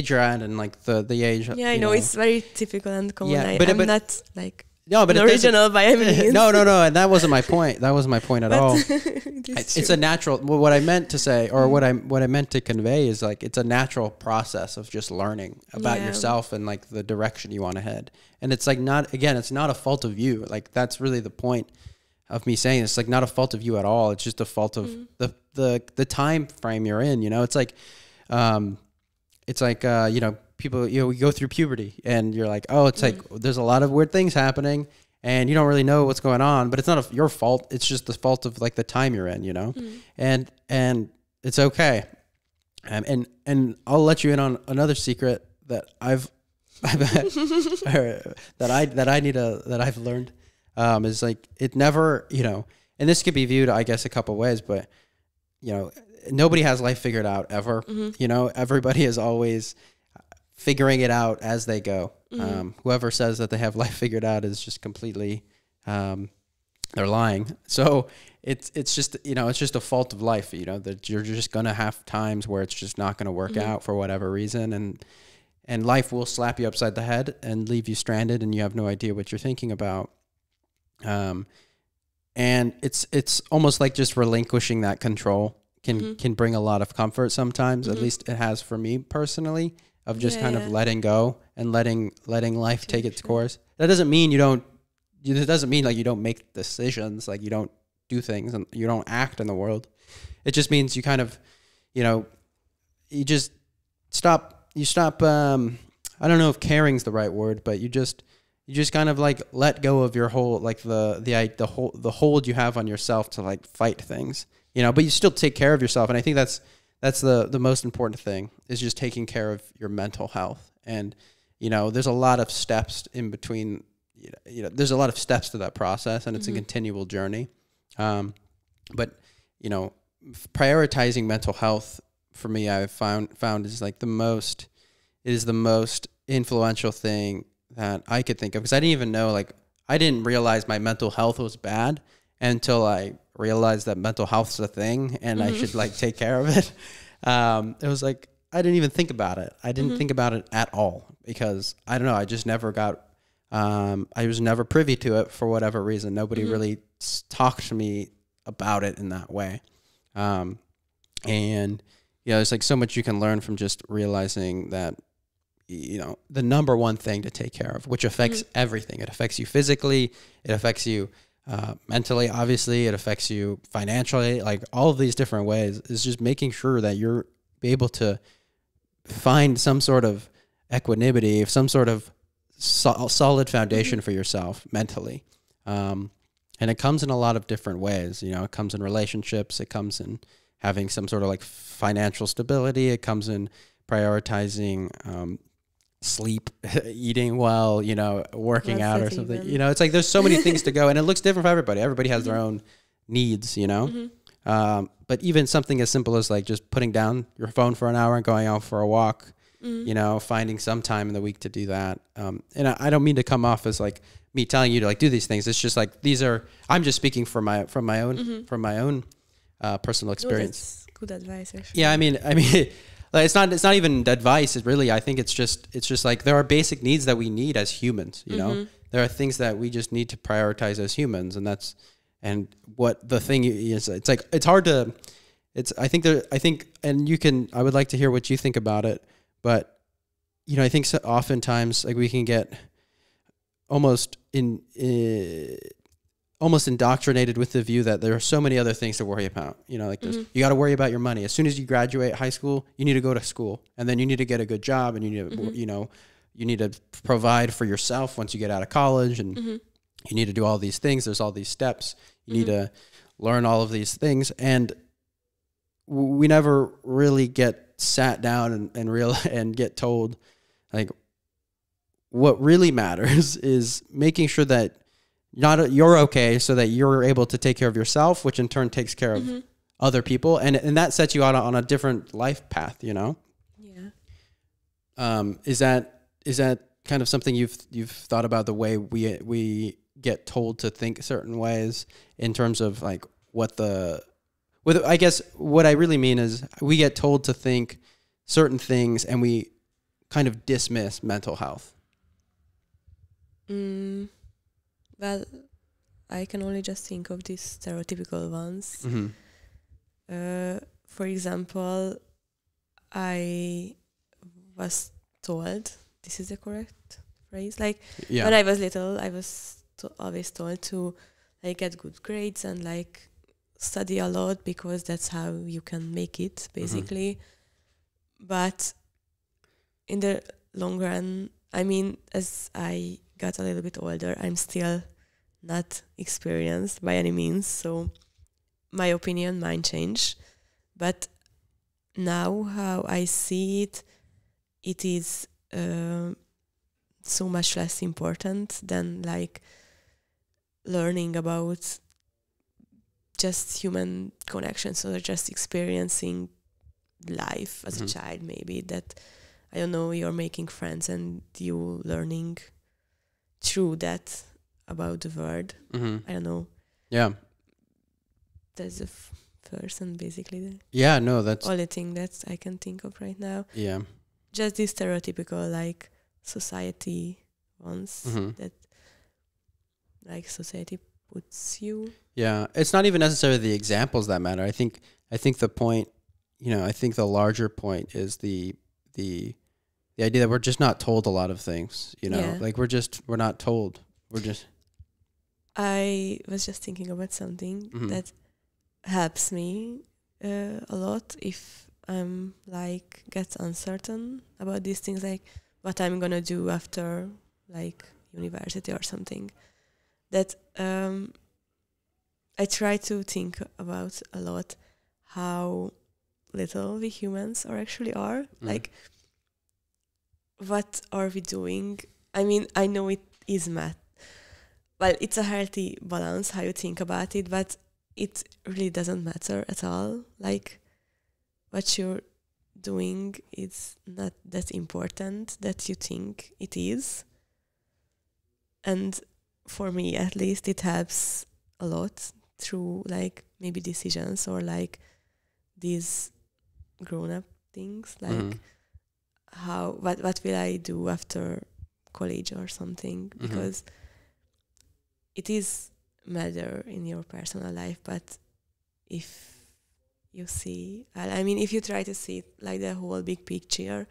you're at and like the age. Yeah, I know it's very typical and common. Yeah, I'm not like no, but original by any means. No, and that wasn't my point. That wasn't my point at all. It's a natural. What I meant to say, or what I meant to convey, is like it's a natural process of just learning about yourself and like the direction you want to head. And it's like it's not a fault of you. Like that's really the point of me saying it's like not a fault of you at all. It's just a fault of the time frame you're in. It's like people, we go through puberty and you're like, oh, it's like there's a lot of weird things happening and you don't really know what's going on, but it's not your fault. It's just the fault of like the time you're in, and it's okay. And I'll let you in on another secret that I've that I've learned, is like, it never, and this could be viewed, I guess, a couple ways, but nobody has life figured out ever. Everybody is always figuring it out as they go. Whoever says that they have life figured out is just completely, they're lying. So it's just, it's just a fault of life, that you're just going to have times where it's just not going to work out for whatever reason. And life will slap you upside the head and leave you stranded and you have no idea what you're thinking about. And it's almost like just relinquishing that control can bring a lot of comfort sometimes. At least it has for me personally, of just kind of letting go and letting life take its course. That doesn't mean it doesn't mean like you don't make decisions, like you don't do things and you don't act in the world. It just means you kind of, you just stop, I don't know if caring's the right word, but you just kind of like let go of your whole, like the hold you have on yourself to like fight things, but you still take care of yourself. And I think that's the most important thing, is just taking care of your mental health. And, there's a lot of steps in between, there's a lot of steps to that process, and it's a continual journey. But, prioritizing mental health for me, I've found is like the most influential thing that I could think of. Because I didn't even know, I didn't realize my mental health was bad until I realized that mental health's a thing and I should take care of it. It was like, I didn't even think about it. I didn't think about it at all because I don't know. I just never got, I was never privy to it for whatever reason. Nobody really talked to me about it in that way. And there's so much you can learn from just realizing that, the number one thing to take care of, which affects everything. It affects you physically. It affects you mentally, obviously. It affects you financially, all of these different ways, is just making sure that you're able to find some sort of equanimity, some sort of solid foundation for yourself mentally. And it comes in a lot of different ways. It comes in relationships. It comes in having some sort of financial stability. It comes in prioritizing sleep, eating well, working out or something. It's there's so many things to go, and it looks different for everybody. Everybody has their own needs, but even something as simple as just putting down your phone for an hour and going out for a walk, finding some time in the week to do that. And I don't mean to come off as me telling you to do these things. It's just I'm just speaking from my own personal experience. No, that's good advice, actually. Yeah, I mean, Like it's not even advice. It's really, I think it's just like there are basic needs that we need as humans, you know? There are things that we just need to prioritize as humans, and what the thing is, it's like, it's hard to, I think, and I would like to hear what you think about it, but, you know, I think oftentimes, like, we can get almost indoctrinated with the view that there are so many other things to worry about. You know, like you got to worry about your money. As soon as you graduate high school, you need to go to school, and then you need to get a good job, and you need to, you know, you need to provide for yourself once you get out of college, and you need to do all these things. There's all these steps. You need to learn all of these things, and we never really get sat down and get told, like, what really matters is making sure that you're okay, so that you're able to take care of yourself, which in turn takes care of other people, and that sets you out on a different life path, you know? Yeah. Is that kind of something you've thought about, the way we get told to think certain ways, in terms of like I guess what I really mean is we get told to think certain things and we kind of dismiss mental health? Well, I can only just think of these stereotypical ones. For example, I was told, this is the correct phrase, like when I was little, I was always told to like get good grades and like study a lot, because that's how you can make it, basically. But in the long run, I mean, as I got a little bit older, I'm still not experienced by any means, so my opinion might change. But now how I see it, it is so much less important than like learning about just human connections, or just experiencing life as a child, maybe, that, I don't know, you're making friends and you learning through that about the world. I don't know. Yeah. That's the first and basically the only thing that I can think of right now. Yeah. Just these stereotypical like society ones that like society puts you. Yeah. It's not even necessarily the examples that matter. I think the point, you know, I think the larger point is the idea that we're just not told a lot of things, you know, like we're not told. I was just thinking about something that helps me a lot if I'm like get uncertain about these things, like what I'm gonna do after like university or something. That I try to think about a lot how little we humans actually are. Like, what are we doing? I mean, I know it is math. Well, it's a healthy balance how you think about it, but it really doesn't matter at all. Like, what you're doing is not that important that you think it is. And for me, at least, it helps a lot through like maybe decisions or like these grown-up things, like what will I do after college or something, because it is matter in your personal life. But if you see, I mean, if you try to see it like the whole big picture,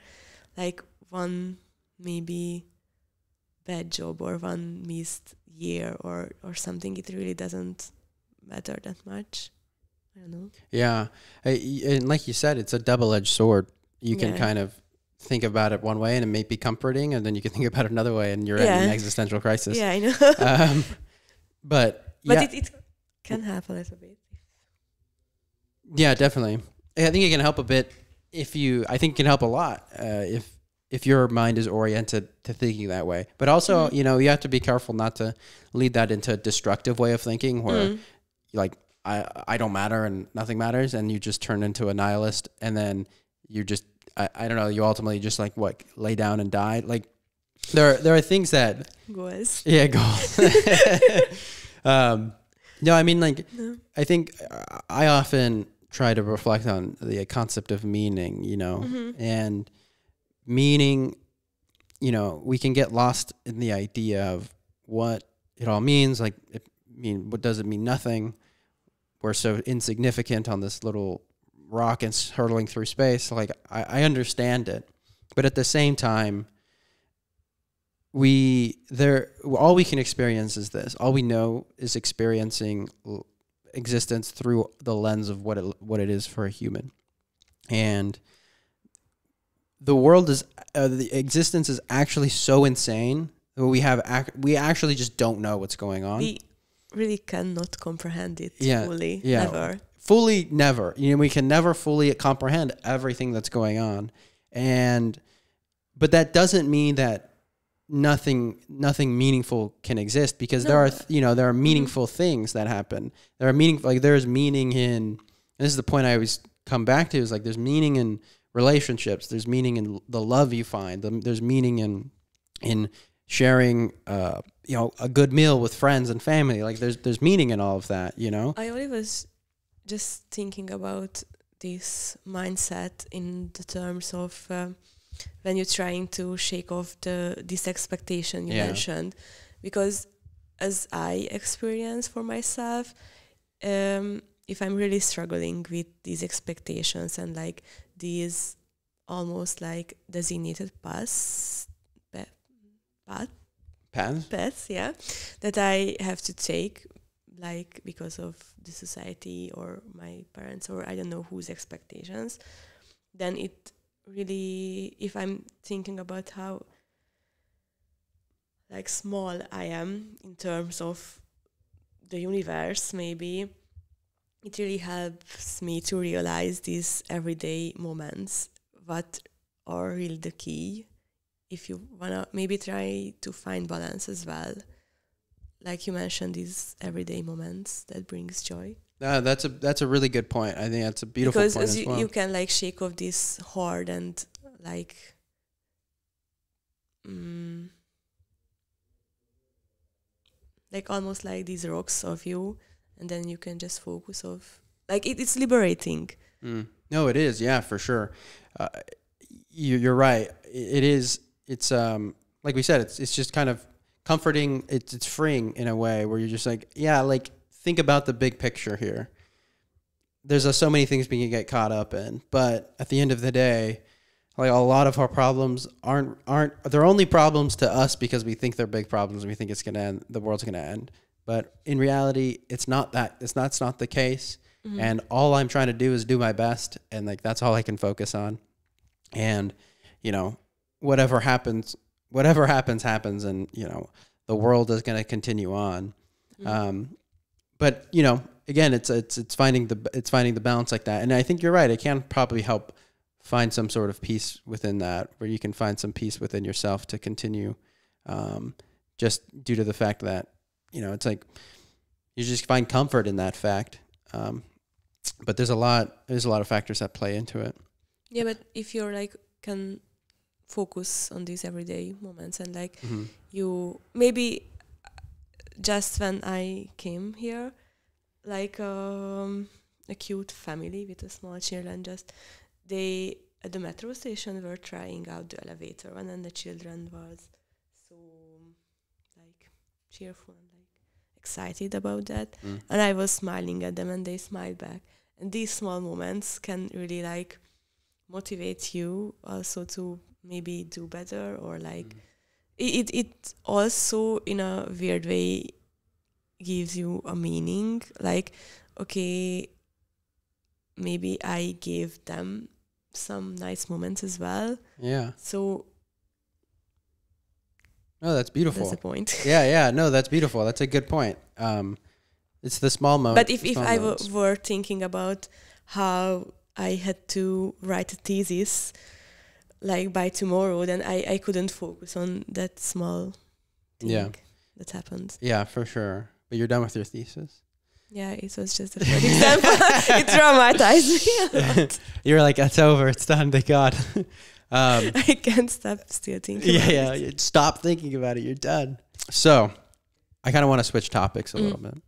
like one maybe bad job or one missed year or something, it really doesn't matter that much. I don't know. Yeah. And like you said, it's a double-edged sword. You can kind of think about it one way and it may be comforting, and then you can think about it another way and you're in an existential crisis. Yeah, I know. But it can help a little bit. Yeah, definitely. I think it can help a bit I think it can help a lot if your mind is oriented to thinking that way. But also, you know, you have to be careful not to lead that into a destructive way of thinking where you're like, I don't matter and nothing matters, and you just turn into a nihilist, and then you just, I don't know, you ultimately just like lay down and die. Like there are things that goals. Yeah, goals. No, I mean, like, I think I often try to reflect on the concept of meaning, you know, and meaning, you know, we can get lost in the idea of what it all means. Like, what does it mean? Nothing. We're so insignificant on this little rock and hurtling through space. Like, I understand it, but at the same time, all we can experience is this. All we know is experiencing existence through the lens of what it is for a human, and the world is the existence is actually so insane that we actually just don't know what's going on. We really cannot comprehend it fully. Never. You know, we can never fully comprehend everything that's going on, but that doesn't mean that nothing meaningful can exist, because there are meaningful things that happen. There's meaning in, and this is the point I always come back to, is like there's meaning in relationships, there's meaning in the love you find, there's meaning in sharing a good meal with friends and family. Like there's meaning in all of that, you know. I only was just thinking about this mindset in the terms of when you're trying to shake off this expectation you mentioned, because as I experience for myself, if I'm really struggling with these expectations and like these almost like designated paths, that I have to take, like because of the society or my parents or I don't know whose expectations, then it really, if I'm thinking about how like small I am in terms of the universe, maybe it really helps me to realize these everyday moments, what are really the key if you wanna maybe try to find balance as well. Like you mentioned, these everyday moments that brings joy. That's a really good point. I think that's a beautiful point as well. Because you can like shake off this hard and like almost like these rocks of you, and then you can just focus of like it's liberating. No, it is. Yeah, for sure. You're right. It is. It's like we said. It's just kind of comforting. It's freeing in a way where you're just like, yeah, like think about the big picture here. There's so many things we can get caught up in, but at the end of the day, like a lot of our problems aren't they're only problems to us because we think they're big problems and we think it's gonna end, the world's gonna end. But in reality, it's not that. It's not the case. And all I'm trying to do is do my best, and like that's all I can focus on. And you know, whatever happens, and you know, the world is going to continue on. But you know, again, it's finding the balance like that. And I think you're right. It can probably help find some sort of peace within that, where you can find some peace within yourself to continue, just due to the fact that, you know, it's like you just find comfort in that fact. But there's a lot of factors that play into it. Yeah, but if you're like can focus on these everyday moments and like you maybe just when I came here, like a cute family with a small children, just they at the metro station were trying out the elevator, and then the children was so like cheerful and like excited about that, and I was smiling at them and they smiled back. And these small moments can really like motivate you also to maybe do better, or like it also in a weird way gives you a meaning, like okay, maybe I gave them some nice moments as well. Yeah. So no, that's beautiful. That's the point. Yeah, no, that's beautiful. That's a good point. It's the small moment. But if I were thinking about how I had to write a thesis like by tomorrow, then I couldn't focus on that small thing that happened. Yeah, for sure. But you're done with your thesis? Yeah, it was just a good example. It traumatized me a lot. You're like, it's over. It's done. Thank God. I can't stop still thinking about it. Stop thinking about it. You're done. So I kind of want to switch topics a little bit.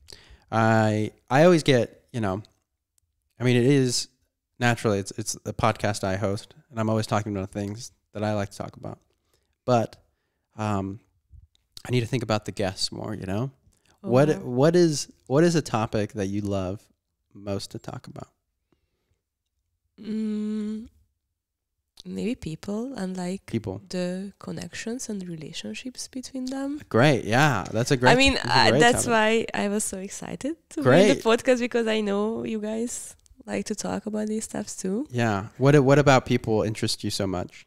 I always get, you know, I mean, it is naturally, it's a podcast I host, and I'm always talking about things that I like to talk about. But I need to think about the guests more, you know? Oh, What is a topic that you love most to talk about? Maybe people and like People. the connections and relationships between them. Great. Yeah, that's a great. I mean, that's topic. why I was so excited to be in Great. the podcast, because I know you guys like to talk about these stuff too. Yeah. What about people interest you so much?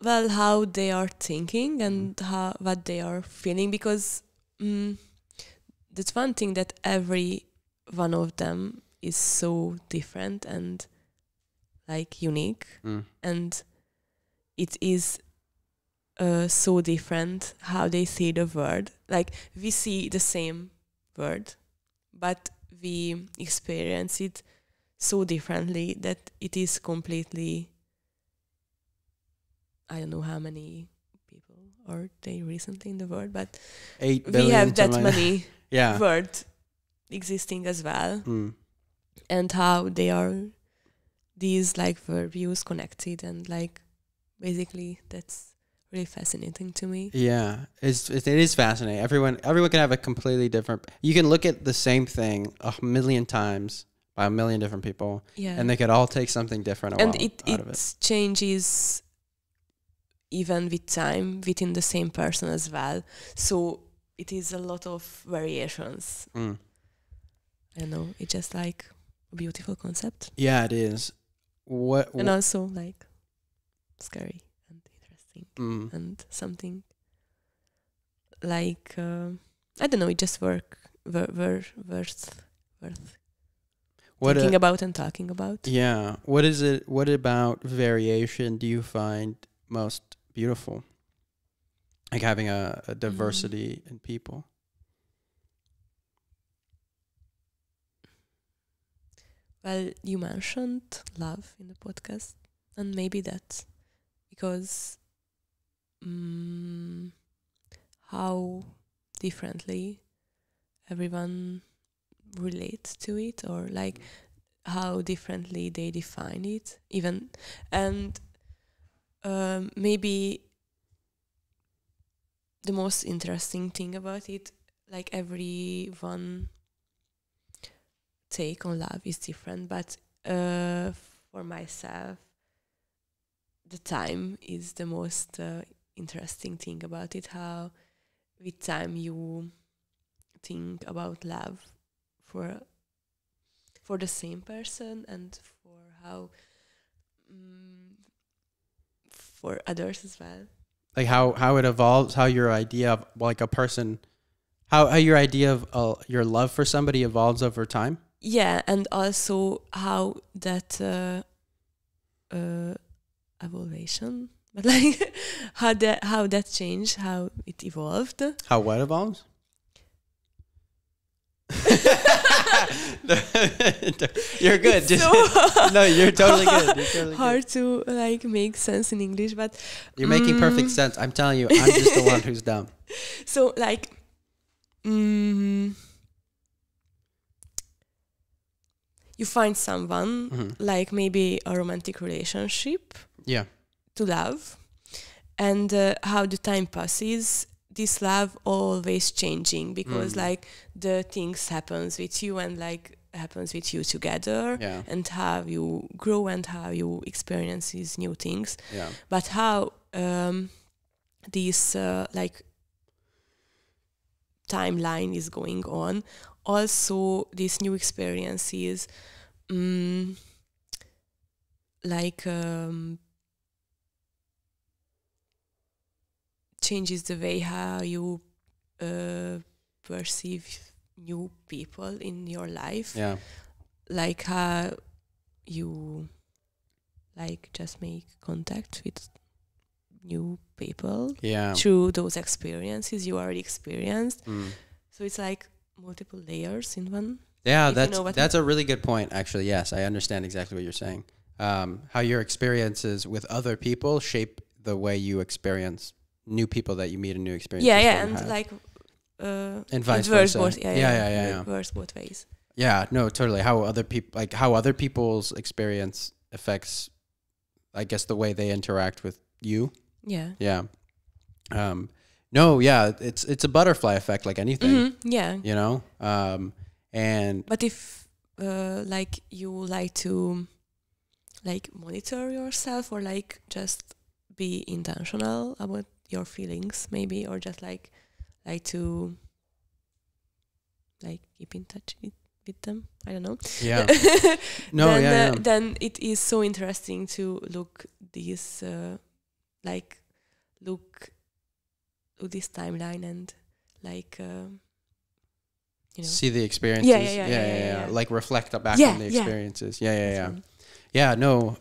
Well, how they are thinking and what they are feeling, because that's one thing, that every one of them is so different and like unique, and it is so different how they see the world. Like, we see the same world, but we experience it so differently that it is completely, I don't know how many people are they recently in the world, but 8 billion. we have that many yeah. world existing as well, and how they are, these like views connected, and like basically that's really fascinating to me. Yeah, it is fascinating. Everyone can have a completely different. You can look at the same thing 1,000,000 times by 1,000,000 different people, and they could all take something different and out of it. It changes even with time within the same person as well. So it is a lot of variations. I don't know. It's just like a beautiful concept. Yeah, it is. And also like scary and interesting and something like I don't know. It just worth thinking about and talking about. Yeah. What is it? What about variation do you find most beautiful? Like having a diversity in people. Well, you mentioned love in the podcast, and maybe that's because how differently everyone relates to it, or like how differently they define it, even, and maybe the most interesting thing about it, like everyone take on love is different, but for myself, the time is the most interesting thing about it. How with time you think about love for the same person, and for how for others as well. Like how it evolves, how your idea of like a person, how your idea of your love for somebody evolves over time. Yeah, and also how that evolution, but like how that changed, how it evolved. How what evolves? You're good. Just, no, you're totally good. You're totally hard to like make sense in English, but you're making perfect sense. I'm telling you, I'm just the one who's dumb. So like, you find someone, like maybe a romantic relationship, to love, and how the time passes, this love always changing, because like the things happens with you, and like happens with you together, and how you grow and how you experience these new things. But how this like timeline is going on, also these new experiences like changes the way how you perceive new people in your life. Like how you like just make contact with new people through those experiences you already experienced. So it's like multiple layers in one. Yeah, that's a really good point, actually. Yes, I understand exactly what you're saying. How your experiences with other people shape the way you experience new people that you meet in new experiences. And like and vice versa. Verse both ways. Yeah, no, totally. How other people's experience affects, I guess, the way they interact with you. Yeah. Yeah. No, yeah, it's a butterfly effect, like anything. Yeah. You know. And but if like you like to like monitor yourself, or like just be intentional about your feelings, maybe, or just like to like keep in touch with them. I don't know. Yeah. No. Then, then it is so interesting to look these look this timeline and like you know, see the experiences. Yeah. Like reflect back on the experiences. Yeah. No.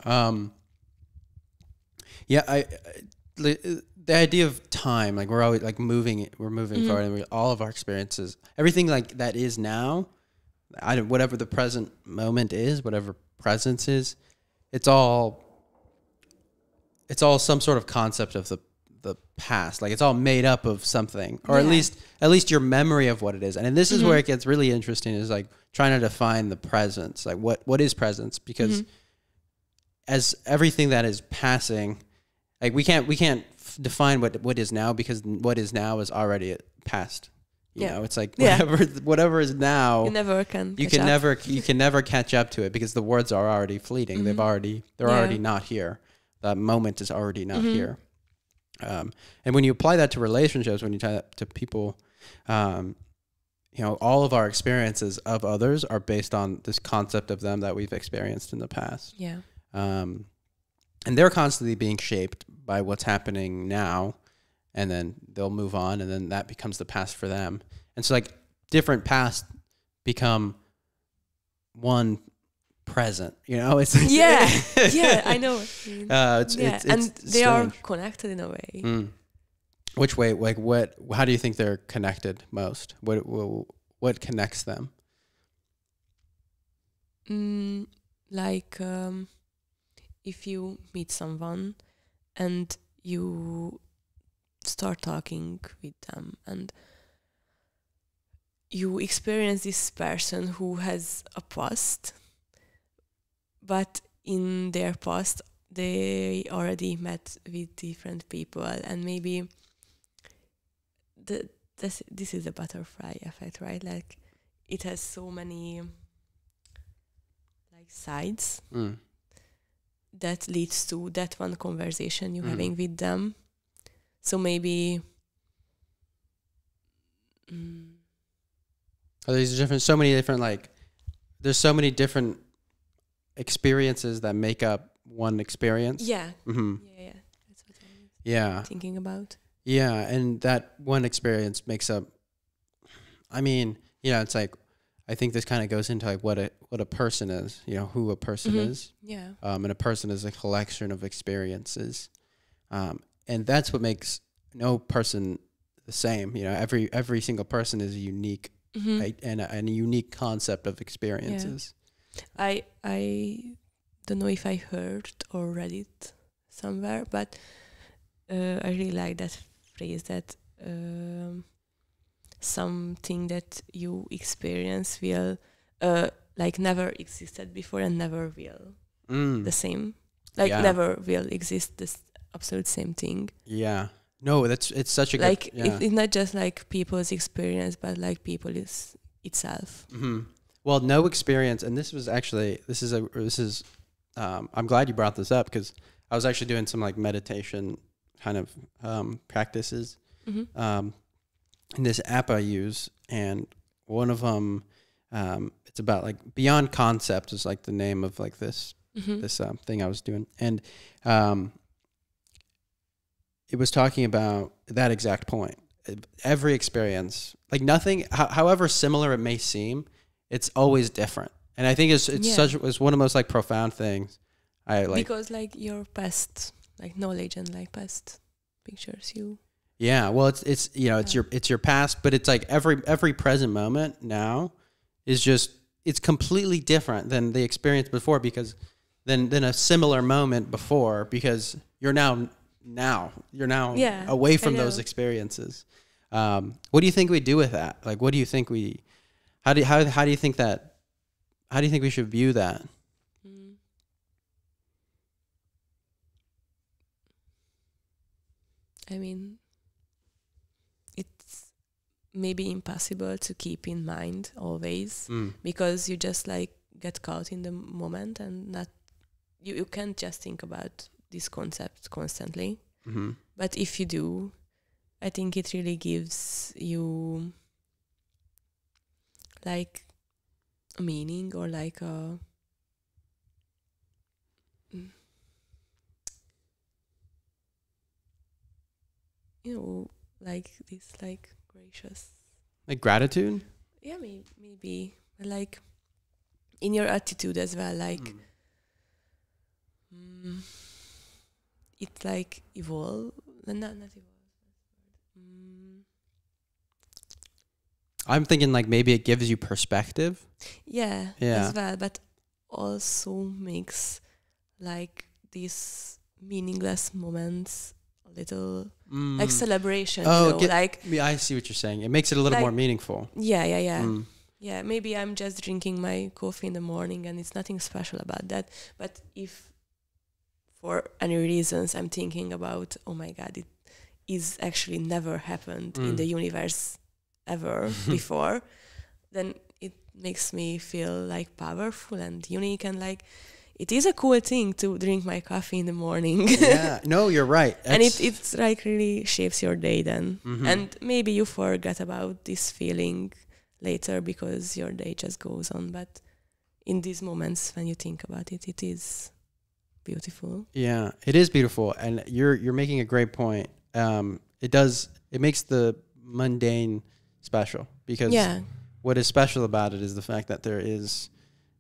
The idea of time, like we're always like moving forward, and all of our experiences, everything like that is now, whatever the present moment is, whatever presence is, it's all some sort of concept of the past. Like it's all made up of something, or at least your memory of what it is. And this is where it gets really interesting, is like trying to define the presence. Like what is presence? Because as everything that is passing, like we can't define what is now, because what is now is already past. You know, it's like whatever is now, you can never catch up to it, because the words are already fleeting. They're already not here. That moment is already not here. And when you apply that to relationships, when you tie that to people, you know, all of our experiences of others are based on this concept of them that we've experienced in the past. Yeah. And they're constantly being shaped by what's happening now, and then they'll move on, and then that becomes the past for them. And so like different pasts become one present, you know? It's like I know what you mean. It's and they strange. are connected in a way. Which way? Like how do you think they're connected most? What connects them? Like if you meet someone and you start talking with them, and you experience this person who has a past, but in their past they already met with different people, and maybe this is a butterfly effect, right? Like it has so many like sides that leads to that one conversation you're having with them. So maybe there's so many different experiences that make up one experience. Yeah. That's what I'm thinking about. Yeah, and that one experience makes up, I mean, you know, it's like, I think this kind of goes into like what a person is, you know, who a person is. Yeah. And a person is a collection of experiences. And that's what makes no person the same. You know, every single person is unique, and a unique concept of experiences. Yeah. I don't know if I heard or read it somewhere, but I really like that phrase that something that you experience will like never existed before and never will the same. Like never will exist this absolute same thing. Yeah. No, it's such a like good, it's not just like people's experience, but like people is itself. Well, no experience, and this is I'm glad you brought this up, because I was actually doing some like meditation kind of practices in this app I use, and one of them it's about like Beyond Concept is like the name of like this thing I was doing, and it was talking about that exact point. Every experience, like nothing, however similar it may seem, it's always different. And I think it's one of the most like profound things I like, because like your past like knowledge and like past pictures you. Yeah, well, it's you know, it's your past, but it's like every present moment now is just, it's completely different than the experience before, because than a similar moment before, because you're now away from those experiences. What do you think we do with that? Like, what do you think how do you think that how do you think we should view that? I mean, it's maybe impossible to keep in mind always because you just like get caught in the moment and not you can't just think about this concept constantly. But if you do, I think it really gives you like a meaning or like a like this like gracious, like gratitude. Yeah, maybe like in your attitude as well, like it's like evolve, not evolve. I'm thinking like maybe it gives you perspective. Yeah, as well, but also makes like these meaningless moments a little like celebration. I see what you're saying. It makes it a little more meaningful. Yeah, maybe I'm just drinking my coffee in the morning and it's nothing special about that. But if for any reasons I'm thinking about, oh my God, it is actually never happened in the universe ever before, then it makes me feel like powerful and unique, and like it is a cool thing to drink my coffee in the morning. Yeah, no, you're right. And it's like really shapes your day then. And maybe you forget about this feeling later because your day just goes on, but in these moments when you think about it, it is beautiful. Yeah, it is beautiful, and you're making a great point. It makes the mundane special, because what is special about it is the fact that there is,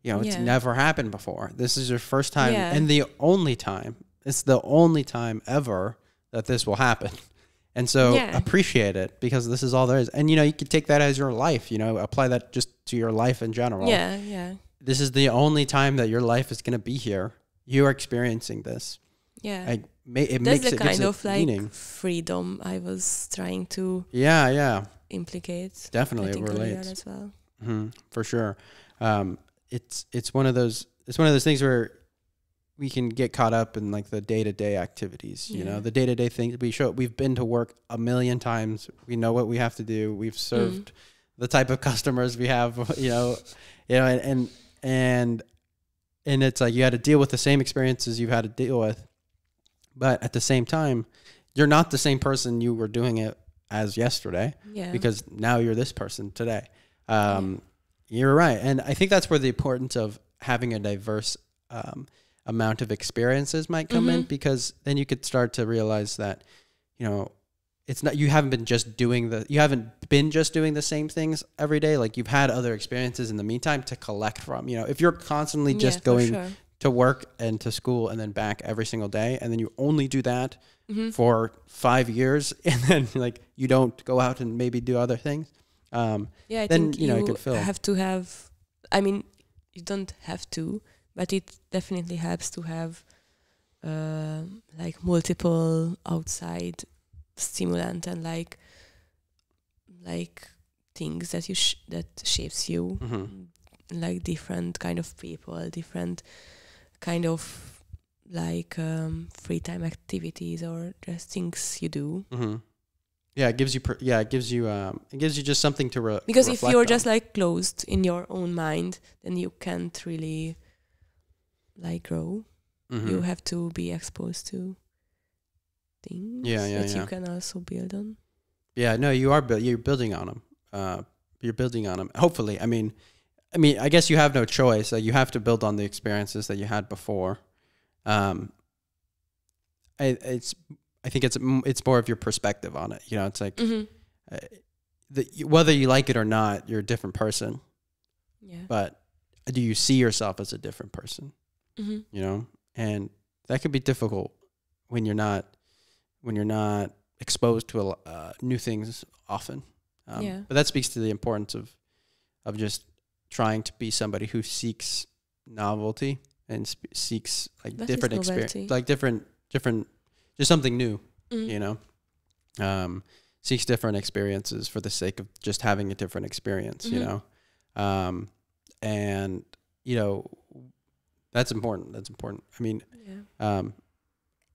it's never happened before. This is your first time and the only time. It's the only time ever that this will happen. And so appreciate it, because this is all there is. And, you could take that as your life, apply that just to your life in general. Yeah. This is the only time that your life is going to be here. You are experiencing this. Yeah. It That's makes the it kind of like meaning. freedom I was trying to implicate. Definitely it relates as well. For sure. It's one of those things where we can get caught up in like the day-to-day activities, the day-to-day things. We've been to work a million times. We know what we have to do. We've served the type of customers we have, and it's like you had to deal with the same experiences you've had to deal with. But at the same time, you're not the same person you were doing it as yesterday, because now you're this person today. You're right. And I think that's where the importance of having a diverse amount of experiences might come in, because then you could start to realize that, it's not, you haven't been just doing the same things every day. Like you've had other experiences in the meantime to collect from. If you're constantly just going to work and to school and then back every single day, and then you only do that for 5 years, and then like you don't go out and maybe do other things, I then think you could fill. Have to have, I mean, you don't have to, but it definitely helps to have like multiple outside stimulant and like things that that shapes you, like different kind of people, different kind of like free time activities or just things you do. Yeah, it gives you. It gives you just something to because if you're on. just like closed in your own mind, then you can't really like grow. You have to be exposed to things that you can also build on. Yeah, no, you're building on them. You're building on them. Hopefully, I mean, I guess you have no choice. You have to build on the experiences that you had before. I think it's more of your perspective on it. It's like whether you like it or not, you're a different person. Yeah. But do you see yourself as a different person? And that could be difficult when you're not exposed to new things often. But that speaks to the importance of just trying to be somebody who seeks novelty and seeks like different experience, like different, just something new. Seeks different experiences for the sake of just having a different experience. And you know, that's important. That's important. I mean, Yeah.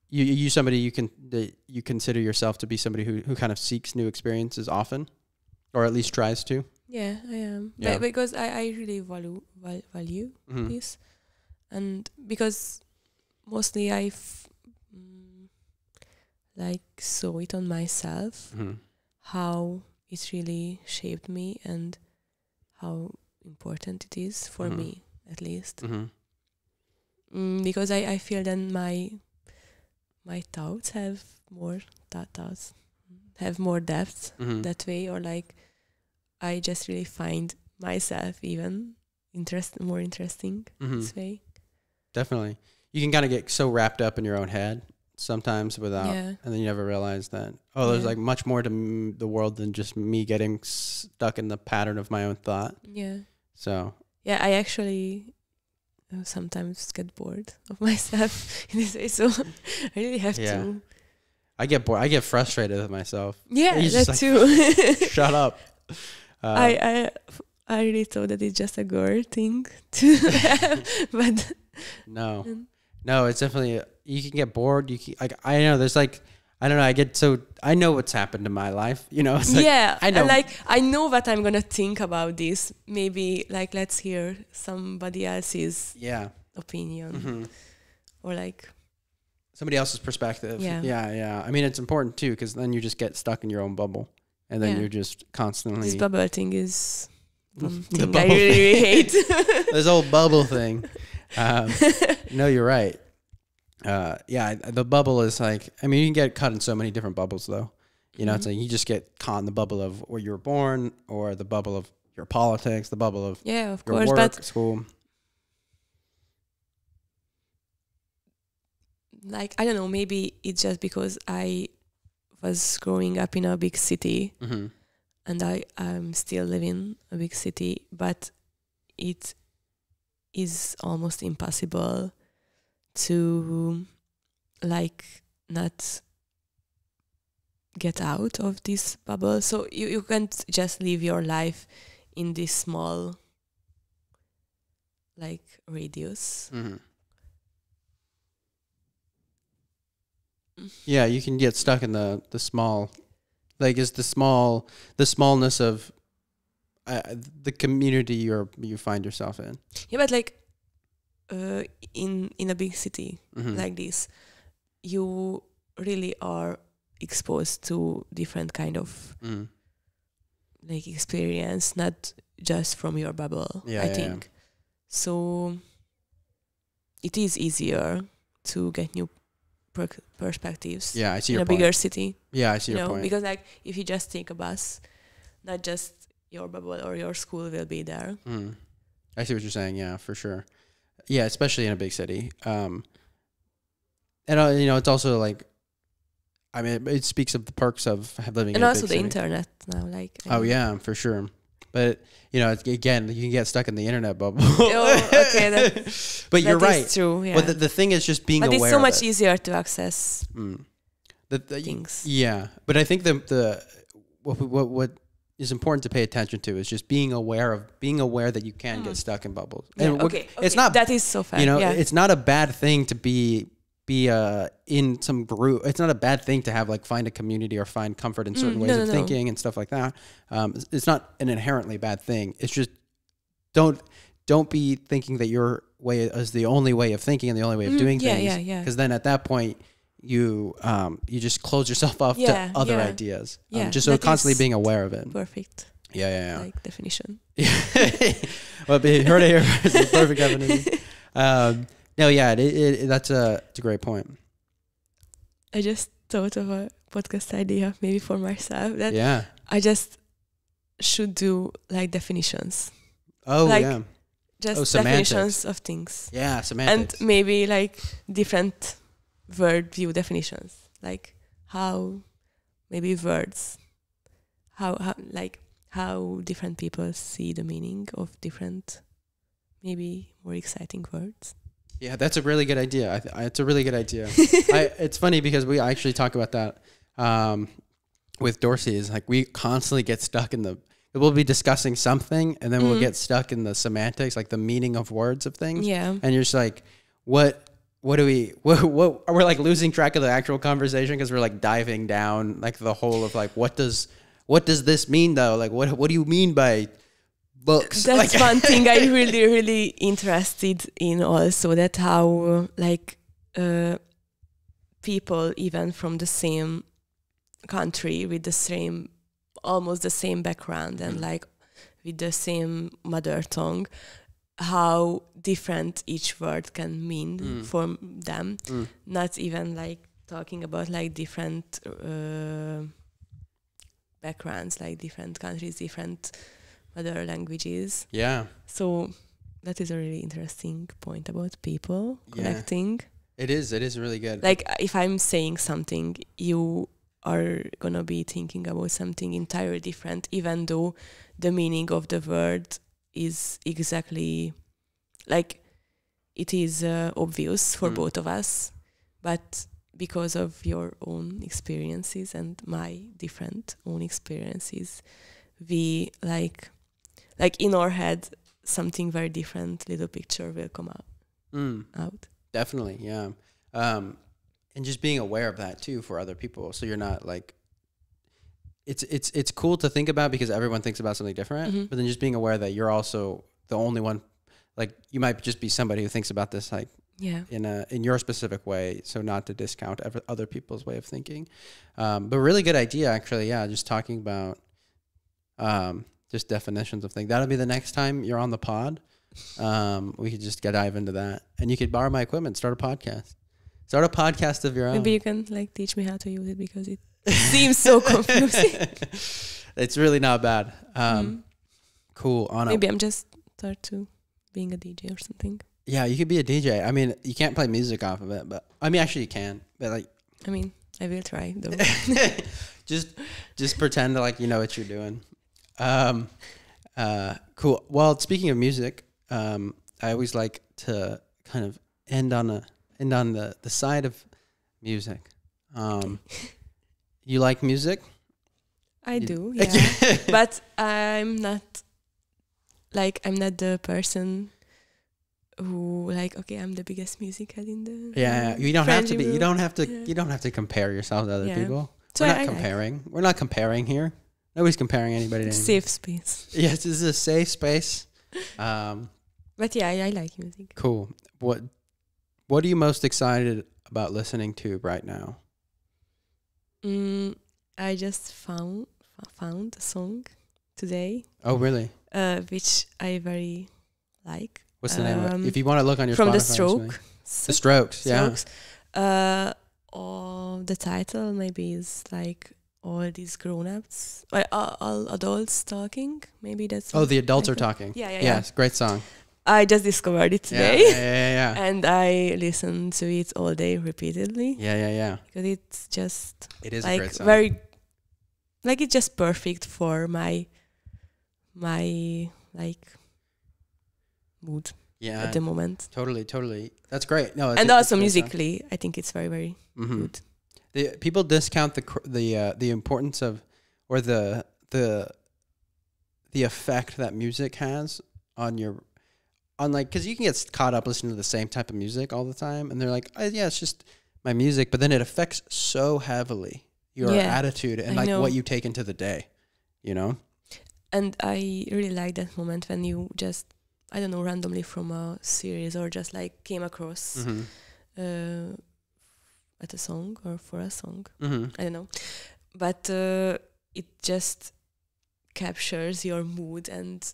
you somebody you consider yourself to be somebody who kind of seeks new experiences often, or at least tries to. Yeah, I am. Yeah. Because I really value this, and because mostly like saw it on myself how it really shaped me and how important it is for me, at least. Because I feel then my thoughts have more thoughts have more depth that way, or like I just really find myself even more interesting this way. Definitely. You can kind of get so wrapped up in your own head sometimes without, and then you never realize that, there's like much more to the world than just me getting stuck in the pattern of my own thought. Yeah. So. Yeah, I actually sometimes get bored of myself in this way, so I really have to. I get bored. I get frustrated with myself. Yeah, that like, too. Shut up. I really thought that it's just a girl thing to have, but no, it's definitely you can get bored. I know there's like I don't know. I know what's happened in my life. You know. It's like, I know. I know what I'm gonna think about this. Maybe like let's hear somebody else's opinion, or like somebody else's perspective. Yeah. I mean, it's important too because then you just get stuck in your own bubble, and then you're just constantly. This bubble thing is one thing I really hate. This old bubble thing. No, you're right. The bubble is like, I mean, you can get caught in so many different bubbles though. You know, it's like you just get caught in the bubble of where you were born, or the bubble of your politics, the bubble of of your course, work, but school. Like, I don't know, maybe it's just because I was growing up in a big city and I'm still living a big city, but it is almost impossible to like not get out of this bubble. So you can't just live your life in this small like radius. Yeah, you can get stuck in the small, like it's the smallness of the community you find yourself in. Yeah, but like in a big city like this, you really are exposed to different kind of like experience, not just from your bubble. I think so. It is easier to get new perspectives. Yeah, I see in your a point. Bigger city. Yeah, I see your point. Because like if you just take a bus, not just your bubble or your school will be there. I see what you're saying. Yeah, for sure. Yeah, especially in a big city. And it's also like, I mean, it speaks of the perks of living in a big city. And also the internet now, like. Yeah, for sure. But again, you can get stuck in the internet bubble. Okay, but you're right. Is true. Yeah. But the thing is just being aware. But it's so much easier to access things. Yeah, but I think what is important to pay attention to is just being aware that you can get stuck in bubbles. Yeah, and okay. It's not that is so fair. It's not a bad thing to be in some group. It's not a bad thing to have find a community or find comfort in certain ways of thinking and stuff like that. It's not an inherently bad thing. It's just don't be thinking that your way is the only way of thinking and the only way of doing things. Because then at that point you just close yourself off to other ideas. Just so constantly being aware of it. Perfect. Yeah. Like definition. Well, you heard it here. It's the perfect definition. No, yeah, it's a great point. I just thought of a podcast idea maybe for myself that I just should do like definitions. Just definitions of things. Yeah, semantics. And maybe like different word view definitions. Like how maybe words. How different people see the meaning of different maybe more exciting words. Yeah, that's a really good idea. It's a really good idea. It's funny because we actually talk about that with Dorsey. Is like we constantly get stuck in the we'll be discussing something and then we'll get stuck in the semantics, like the meaning of words of things. Yeah. And you're just like, what we're like losing track of the actual conversation because we're like diving down like the whole of like, what does this mean though? Like, what do you mean by books? That's like, one thing I really interested in also, that how like people even from the same country with almost the same background and like with the same mother tongue, how different each word can mean for them. Not even like talking about like different backgrounds, like different countries, different other languages. Yeah. So that is a really interesting point about people connecting. It is really good. Like if I'm saying something, you are gonna be thinking about something entirely different, even though the meaning of the word is exactly like it is obvious for both of us, but because of your own experiences and my different own experiences, we like in our head something very different little picture will come out. Definitely, yeah. And just being aware of that too for other people, so you're not like, it's cool to think about because everyone thinks about something different, but then just being aware that you're also the only one, like you might just be somebody who thinks about this like in your specific way, so not to discount other people's way of thinking. But really good idea actually, just talking about just definitions of things. That'll be the next time you're on the pod. We could just dive into that, and you could borrow my equipment, start a podcast of your own. Maybe you can like teach me how to use it because it seems so confusing. It's really not bad. Cool. Anna. Maybe I'm just start to being a DJ or something. Yeah, you could be a DJ. I mean, you can't play music off of it, but I mean, actually you can. But like, I mean, I will try though. just pretend like you know what you're doing. Cool. Well, speaking of music, I always like to kind of end on the side of music. You like music? I do, yeah. But I'm not the person who like, okay, I'm the biggest music head in the you don't have to be. You don't have to compare yourself to other people. So we're not comparing. We're not comparing here. Nobody's comparing anybody to anybody. Safe space. Yes, this is a safe space. But yeah, I like music. Cool. What are you most excited about listening to right now? I just found a song today. Oh, really? Which I very like. What's the name of it? If you want to look on your from Spotify, The Strokes, yeah. Or the title maybe is like all these grown-ups, all adults talking. Maybe that's. Oh, the adults are talking. Yeah. Yes, great song. I just discovered it today. Yeah. And I listen to it all day repeatedly. Yeah. Because it is like a great song. very, like it's just perfect for my like mood at the moment. Totally. That's great. No, and also musically, I think it's very, very good. People discount the importance of, or the effect that music has on like, because you can get caught up listening to the same type of music all the time, and they're like, oh, yeah, it's just my music, but then it affects so heavily your attitude and like what you take into the day, you know? And I really like that moment when you just, I don't know, randomly from a series or just like came across at a song or for a song. I don't know. But it just captures your mood and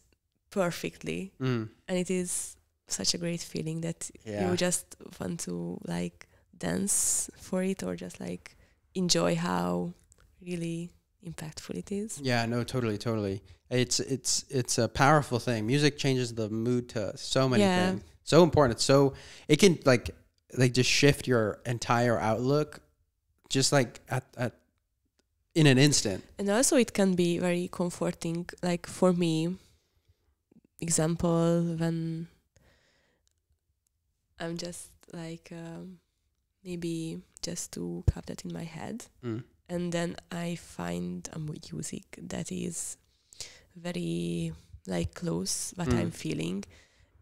perfectly. And it is such a great feeling that you just want to like dance for it or just like enjoy how really impactful it is. Yeah, no, totally. It's a powerful thing. Music changes the mood to so many things. So important. So it can like just shift your entire outlook just like at in an instant. And also it can be very comforting. Like for me, example, when I'm just like maybe just to have that in my head, and then I find a music that is very like close what I'm feeling,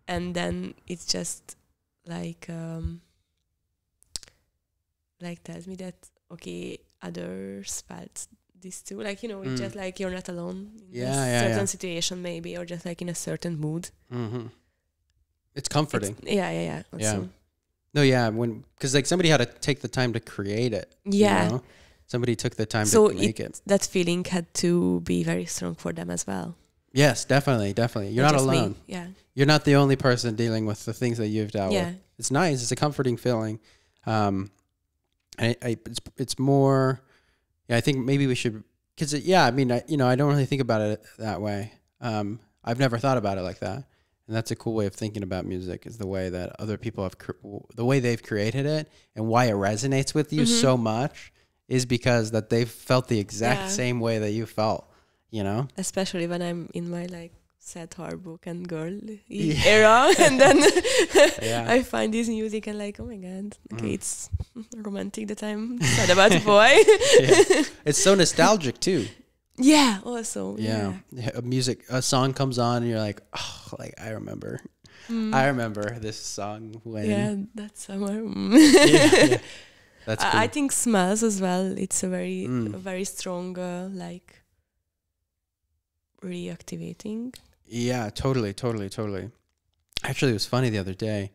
and then it's just like tells me that okay, others felt this too, like, you know, it's just like you're not alone in a certain situation maybe, or just like in a certain mood. It's comforting. Also. No, because like somebody had to take the time to create it. You know? Somebody took the time to make it. That feeling had to be very strong for them as well. Yes, definitely. You're not alone. Me. Yeah. You're not the only person dealing with the things that you've dealt with. It's nice. It's a comforting feeling. It's more, I think maybe we should, because I mean, I don't really think about it that way. I've never thought about it like that. And that's a cool way of thinking about music, is the way that other people the way they've created it, and why it resonates with you so much is because that they've felt the exact same way that you felt, you know? Especially when I'm in my like sad heartbroken and girl era, and then I find this music and like, oh my God, okay, it's romantic that I'm sad about a boy. It's so nostalgic too. Yeah, also. Yeah. A song comes on and you're like, oh, like I remember this song when. Yeah, that summer. That's cool. I think smells as well. It's a very strong, like, reactivating. Yeah, totally. Actually, it was funny the other day.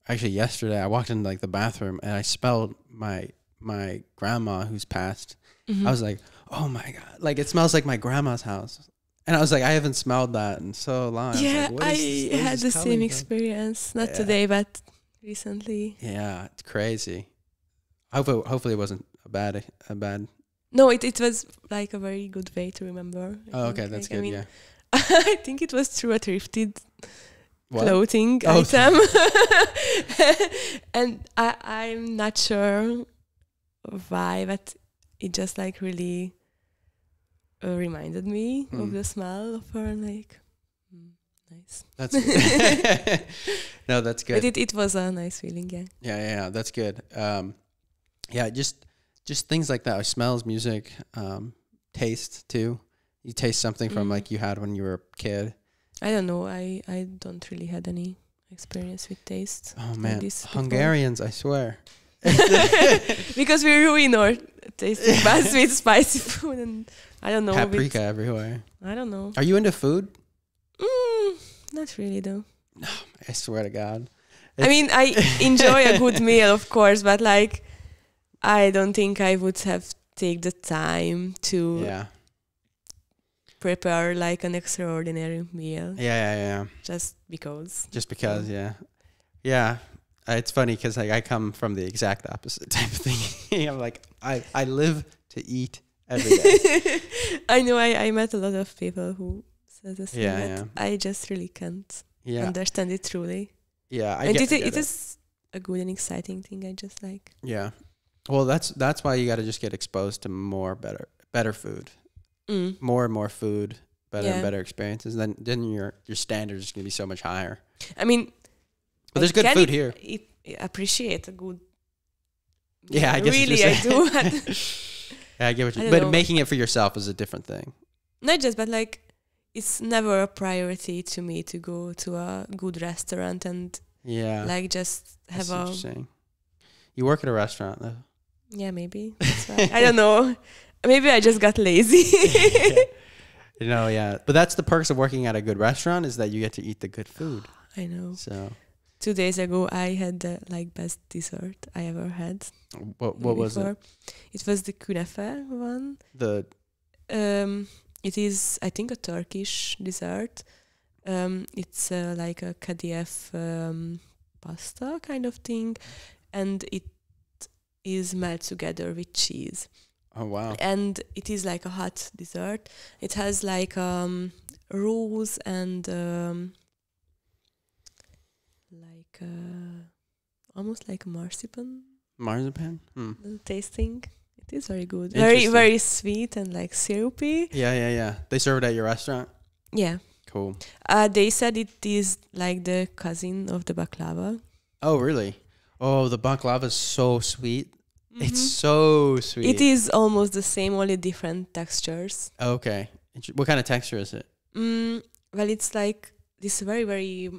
Yesterday, I walked in like the bathroom and I smelled my grandma who's passed. I was like, oh my God, like it smells like my grandma's house. And I was like, I haven't smelled that in so long. Yeah, I had the same experience. Not today, but recently. Yeah, it's crazy. Hopefully it wasn't a bad. No, it was like a very good way to remember. Okay, that's good. I mean, I think it was through a thrifted clothing item, and I'm not sure why, but it just like really reminded me of the smell of her. Like, nice. That's good. No, that's good. But it was a nice feeling. Yeah. That's good. Just things like that. Smells, music, taste too. You taste something from like you had when you were a kid. I don't know. I don't really had any experience with taste. Oh man, Hungarians, I swear. Because we ruin our taste buds with spicy food, and I don't know. Paprika everywhere. I don't know. Are you into food? Not really though. No, I swear to God. I mean, I enjoy a good meal, of course, but like, I don't think I would have take the time to prepare like an extraordinary meal. Yeah. Just because. Yeah. It's funny because like I come from the exact opposite type of thing. I'm like, I live to eat every day. I know. I met a lot of people who said the same. I just really can't understand it truly. Yeah, it is a good and exciting thing. I just like. Yeah. Well, that's why you got to just get exposed to better food, more and more food, better and better experiences. And then your standards is gonna be so much higher. I mean, but there's good food here. Appreciate a good. Yeah, I guess really I do. Yeah, I get what you. But making it for yourself is a different thing. Not just, but like, it's never a priority to me to go to a good restaurant and like just have a. Interesting. You work at a restaurant though. Yeah, maybe. That's right. I don't know. Maybe I just got lazy. But that's the perks of working at a good restaurant, is that you get to eat the good food. I know. So 2 days ago, I had the best dessert I ever had. What was it? It was the künefe one. It is, I think, a Turkish dessert. It's like a kadayif pasta kind of thing, and it is melt together with cheese. Oh wow! And it is like a hot dessert. It has like rose and like almost like marzipan. Marzipan? Tasting. It is very good. Very, very sweet and like syrupy. Yeah. They serve it at your restaurant? Yeah. Cool. They said it is like the cousin of the baklava. Oh, really? Oh, the baklava is so sweet. It's so sweet. It is almost the same, only different textures. Okay. What kind of texture is it? Well, it's like this very, very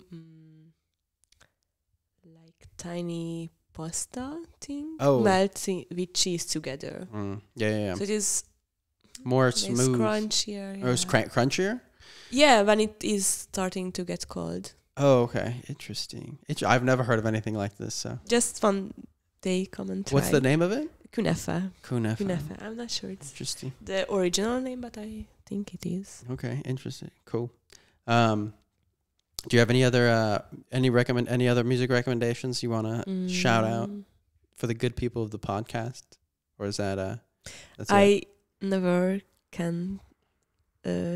like tiny pasta thing melting with cheese together. Yeah. So it is more smooth. Crunchier. Or it's crunchier? Yeah, when it is starting to get cold. Oh, okay. Interesting. I've never heard of anything like this. So just one day come and try. What's the name of it? Kunefe. Kunefe. I'm not sure it's interesting. The original name, but I think it is. Okay, interesting. Cool. Do you have any other any other music recommendations you want to shout out for the good people of the podcast, or is that that's I never can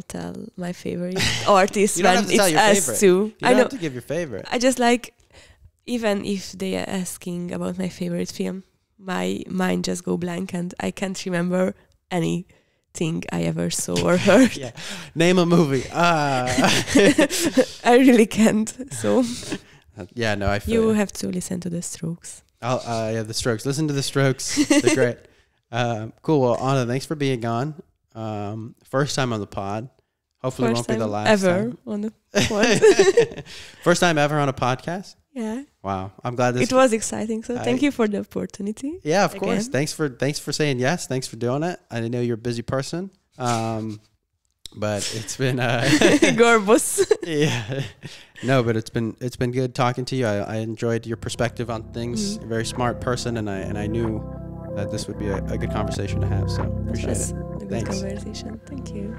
tell my favorite artist you don't when have to tell it's your asked favorite. to. You don't I know. have to give your favorite. I just like, even if they are asking about my favorite film, my mind just go blank and I can't remember anything I ever saw or heard. Yeah, name a movie. I really can't. So yeah, no, I feel you have to listen to the Strokes. Yeah, the Strokes. Listen to the Strokes. They're great. Cool. Well, Anna, thanks for being on. First time on the pod. Hopefully it won't be the last ever time. On the pod. First time ever on a podcast? Yeah. Wow. I'm glad this it was exciting. So thank you for the opportunity. Yeah, of course. Thanks for saying yes. Thanks for doing it. I know you're a busy person. But it's been Gorbos. Yeah. No, but it's been good talking to you. I enjoyed your perspective on things. You're a very smart person, and I knew that this would be a good conversation to have. So appreciate it. A good conversation. Thank you.